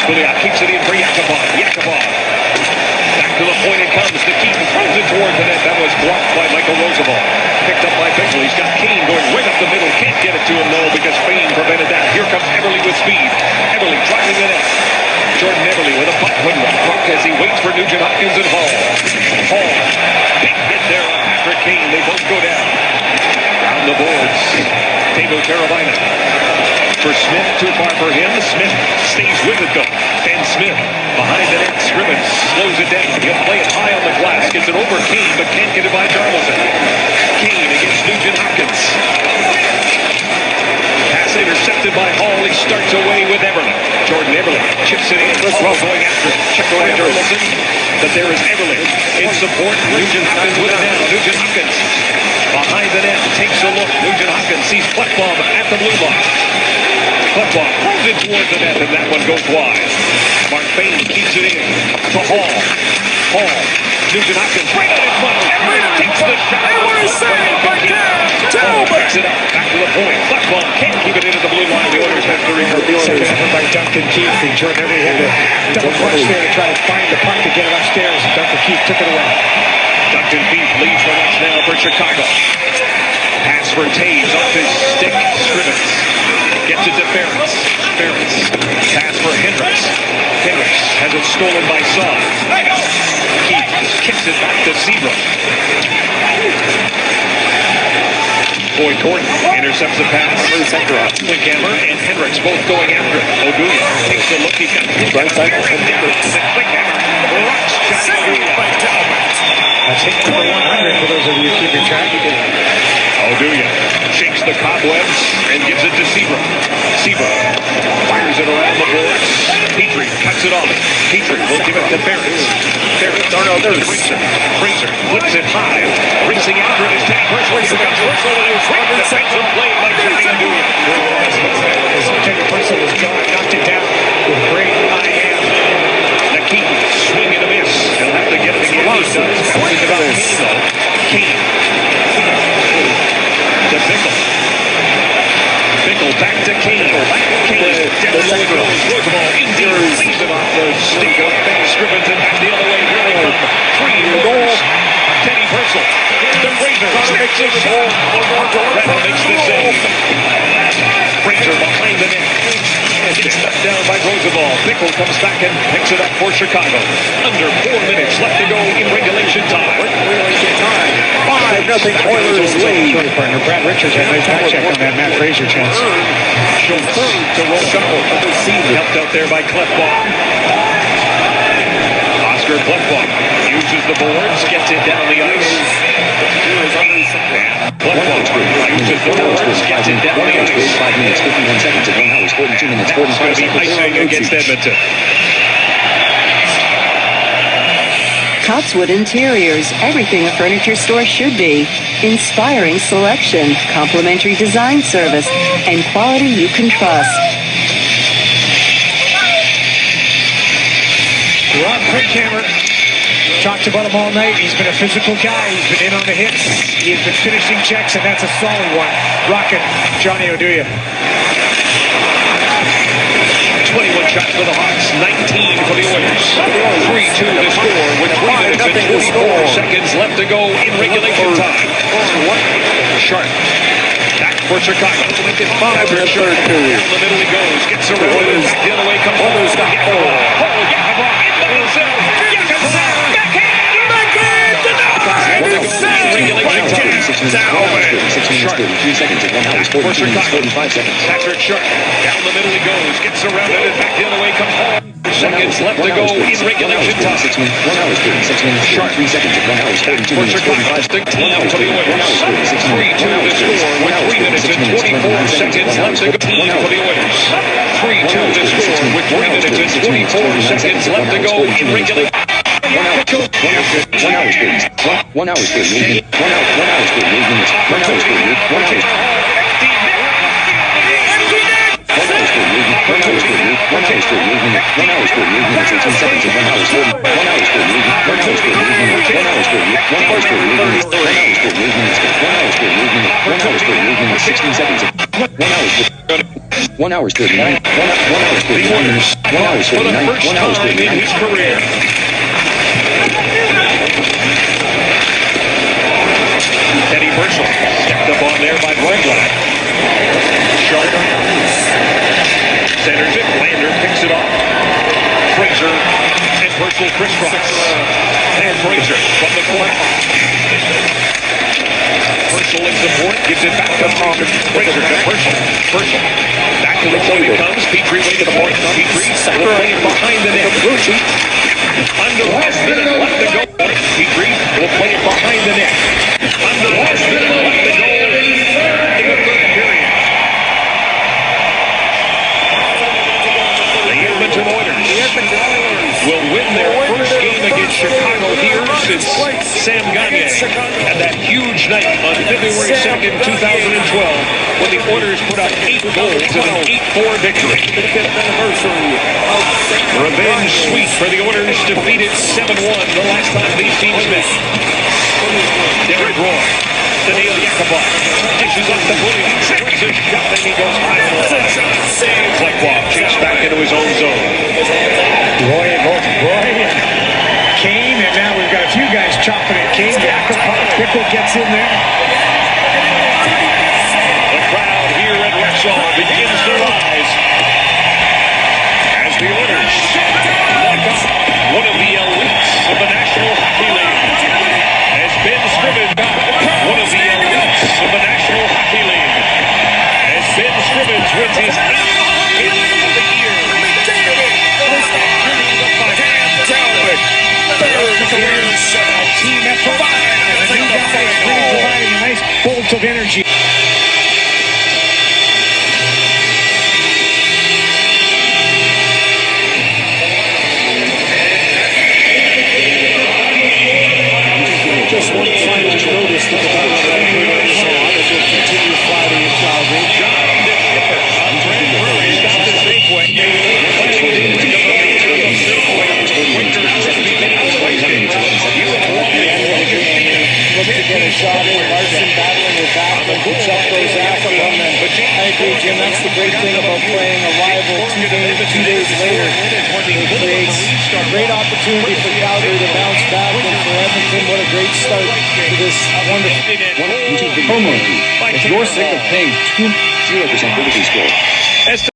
Pouliot keeps it in for Yakubov. Yakubov back to the point it comes. Nikitin throws it toward the net. That was blocked by Michael Roosevelt. Picked up by Bickle. He's got Kane going right up the middle. Can't get it to him though because Fain prevented that. Here comes Everly with speed. Everly driving the net. Jordan Everly with a puck as he waits for Nugent Hopkins and Hall. Hall, big hit there on Patrick Kane. They both go down. Down the boards. Teuvo Teravainen. For Smith, too far for him. Smith stays with it though. Ben Smith behind the net. Scrivens slows it down. He'll play it high on the glass. Gets it over Kane, but can't get it by Darlison. Kane against Nugent Hopkins. Pass intercepted by Hall. He starts away with Everly. Jordan Everly chips it in. Hall going after it. Checked away Darlison. But there is Everly in support. Nugent Hopkins with it now. Nugent Hopkins behind the net. Takes a look. Nugent Hopkins sees Klefbon at the blue line. Klefbon throws it towards the net, and that one goes wide. Mark Bain keeps it in to Hall. Hall. Nugent Hopkins right out in front. Everly takes the shot. They want to save by Hall picks it up. Back to the point. Klefbon can't keep it into the blue line. The Oilers have to recover. Second effort by Duncan Keith. And Jordan Everly had to double clutch there to try to find the puck to get it upstairs. Duncan Keith took it away. Duncan Keith leads the rush now for Chicago. Pass for Taves off his stick. Scrivens gets it to Ferentz. Ferentz. Pass for Hendricks. Hendricks has it stolen by Saad. Keith kicks it back to Seabrook. Boyd Gordon intercepts the pass. Klinkhammer and Hendricks both going after it. Oduya takes a look. He's got right side. Klinkhammer rocks shot. That's hit number 100 for those of you keeping track. Oduya shakes the cobwebs and gives it to Seabrook. Seabrook fires it around the boards. Petrie cuts it off. Petrie will give it to Ferentz. Ferentz, there's Fraser flips it high. Racing after it is Teddy Purcell. Here comes Purcell. Great defensive play by Jesse Oduya. Teddy Purcell was gone, knocked it down with great IM. Nikitin swing and a miss. He'll have to get it again. He does. Bouncing it about Kane though. Kane. To Bickle. Bickle back to Kane. Kane down the line goes. Roosevelt in deep. Leaves it off the stick of Ben Scrivens and back the other way. Here they come. 3 goals. Razors makes a shot. Redden makes the save. Fraser behind the net. It's left down by Roosevelt. Bickle comes back and picks it up for Chicago. Under 4 minutes left to go in regulation time. 5-0 Oilers lead. Partner Brad Richards had a nice back check on that Matt Fraser chance. Chauffeur to Rochelle. Helped out there by Klefbom. Oscar Klefbom uses the boards, gets it down the ice. Klefbom uses the boards, gets it down the ice. 5 minutes, 51 seconds, at 1 hour, 42 minutes, 45 seconds. Icing against Edmonton. Cotswood Interiors, everything a furniture store should be. Inspiring selection, complimentary design service, and quality you can trust. Rob Quickhammer, talked about him all night. He's been a physical guy. He's been in on the hits. He's been finishing checks, and that's a solid one. Rockin' Johnny Oduya. 21 shots for the Hawks, 19 for the Oilers. 3-2 to score with 3 minutes and 44 seconds left to go in regulation time. Sharp. Back for Chicago. 5 for Sharp. Down the middle he goes. Gets around it. The other way comes Oilers. Yakupov. Into the zone. Yakupov. Backhand. Denied. Regulation time. Sharp. 3 seconds, at 1 hour, 42 minutes, 45 seconds. Patrick Sharp. Down the middle he goes. Gets around it. And back the other way comes Hall. Seconds left to go in regulation time. 1 hour, 36 minutes, 3 seconds, at 1 hour, 42 minutes, 45 seconds. 1 for the Oilers. 3-2 to score with 3 minutes and 24 seconds left to go. 1 for the Oilers. 3-2 to score with 3 minutes and 24 seconds left to go in regulation. 1 hour, 30. 1 hour, 30. 1 hour, 30. 1 hour, 30 minutes. 1 hour, 30. 1 hour, 30. 1 hour, 30 minutes, 18 seconds, at 1 hour, 30. 1 hour, 30. 1 hour, 30 minutes. 1 hour, 30. 1 hour, 30 minutes. 1 hour, 30 minutes. 1 hour, 30 minutes. 1 hour, 30 minutes. 16 seconds. 1 hour, 1 hour, 39. 1 hour, 39 minutes. 1 hour, 39. 1 hour, 39 in his career. Teddy Burchell stepped up on there by Bregland. Sharp centers it. Lander picks it off. Fraser and Burchell crisscross. And Fraser from the corner. Burchell in support, gives it back to Fraser to Burchell. Burchell back to the zone he comes. Petrie way to the point. Petrie will play it behind the net. Under 1 minute left to go. Petrie will play it behind the net. Under 1 minute left to go in the third period. The Edmonton Oilers will win their first game against Chicago here since Sam Gagner had that huge night on February 2nd, 2012, when the Oilers put up 8 goals in an 8-4 victory. Revenge sweep for the Oilers, defeated 7-1 the last time these teams met. Derek Roy to Neil Yakupov. Dishes up to Bullion. Takes a shot and he goes high and low. Klefbom chased back into his own zone. Roy and Kane, and now we've got a few guys chopping at Kane. Yakupov, Bickle gets in there. The crowd here at Rexall begins to rise as the Oilers lock up one of the elites of the National Hockey League. As Ben Scriven, one of the elites of the National Hockey League. As Ben Scrivens wins his 8th game of the year. A team effort. The new guys providing a nice bolt of energy. Just one final notice to the Bucks that as will continue Friday in Calgary. Look to get a shot in. Larson battling with Backman. Kachuk goes after him. And I agree, Jim. That's the great thing about playing a rival 2 days later. It creates great opportunity for Calgary to bounce back, and for Edmonton, what a great start to this wonderful. Homeowner. If you're sick of paying 0% score.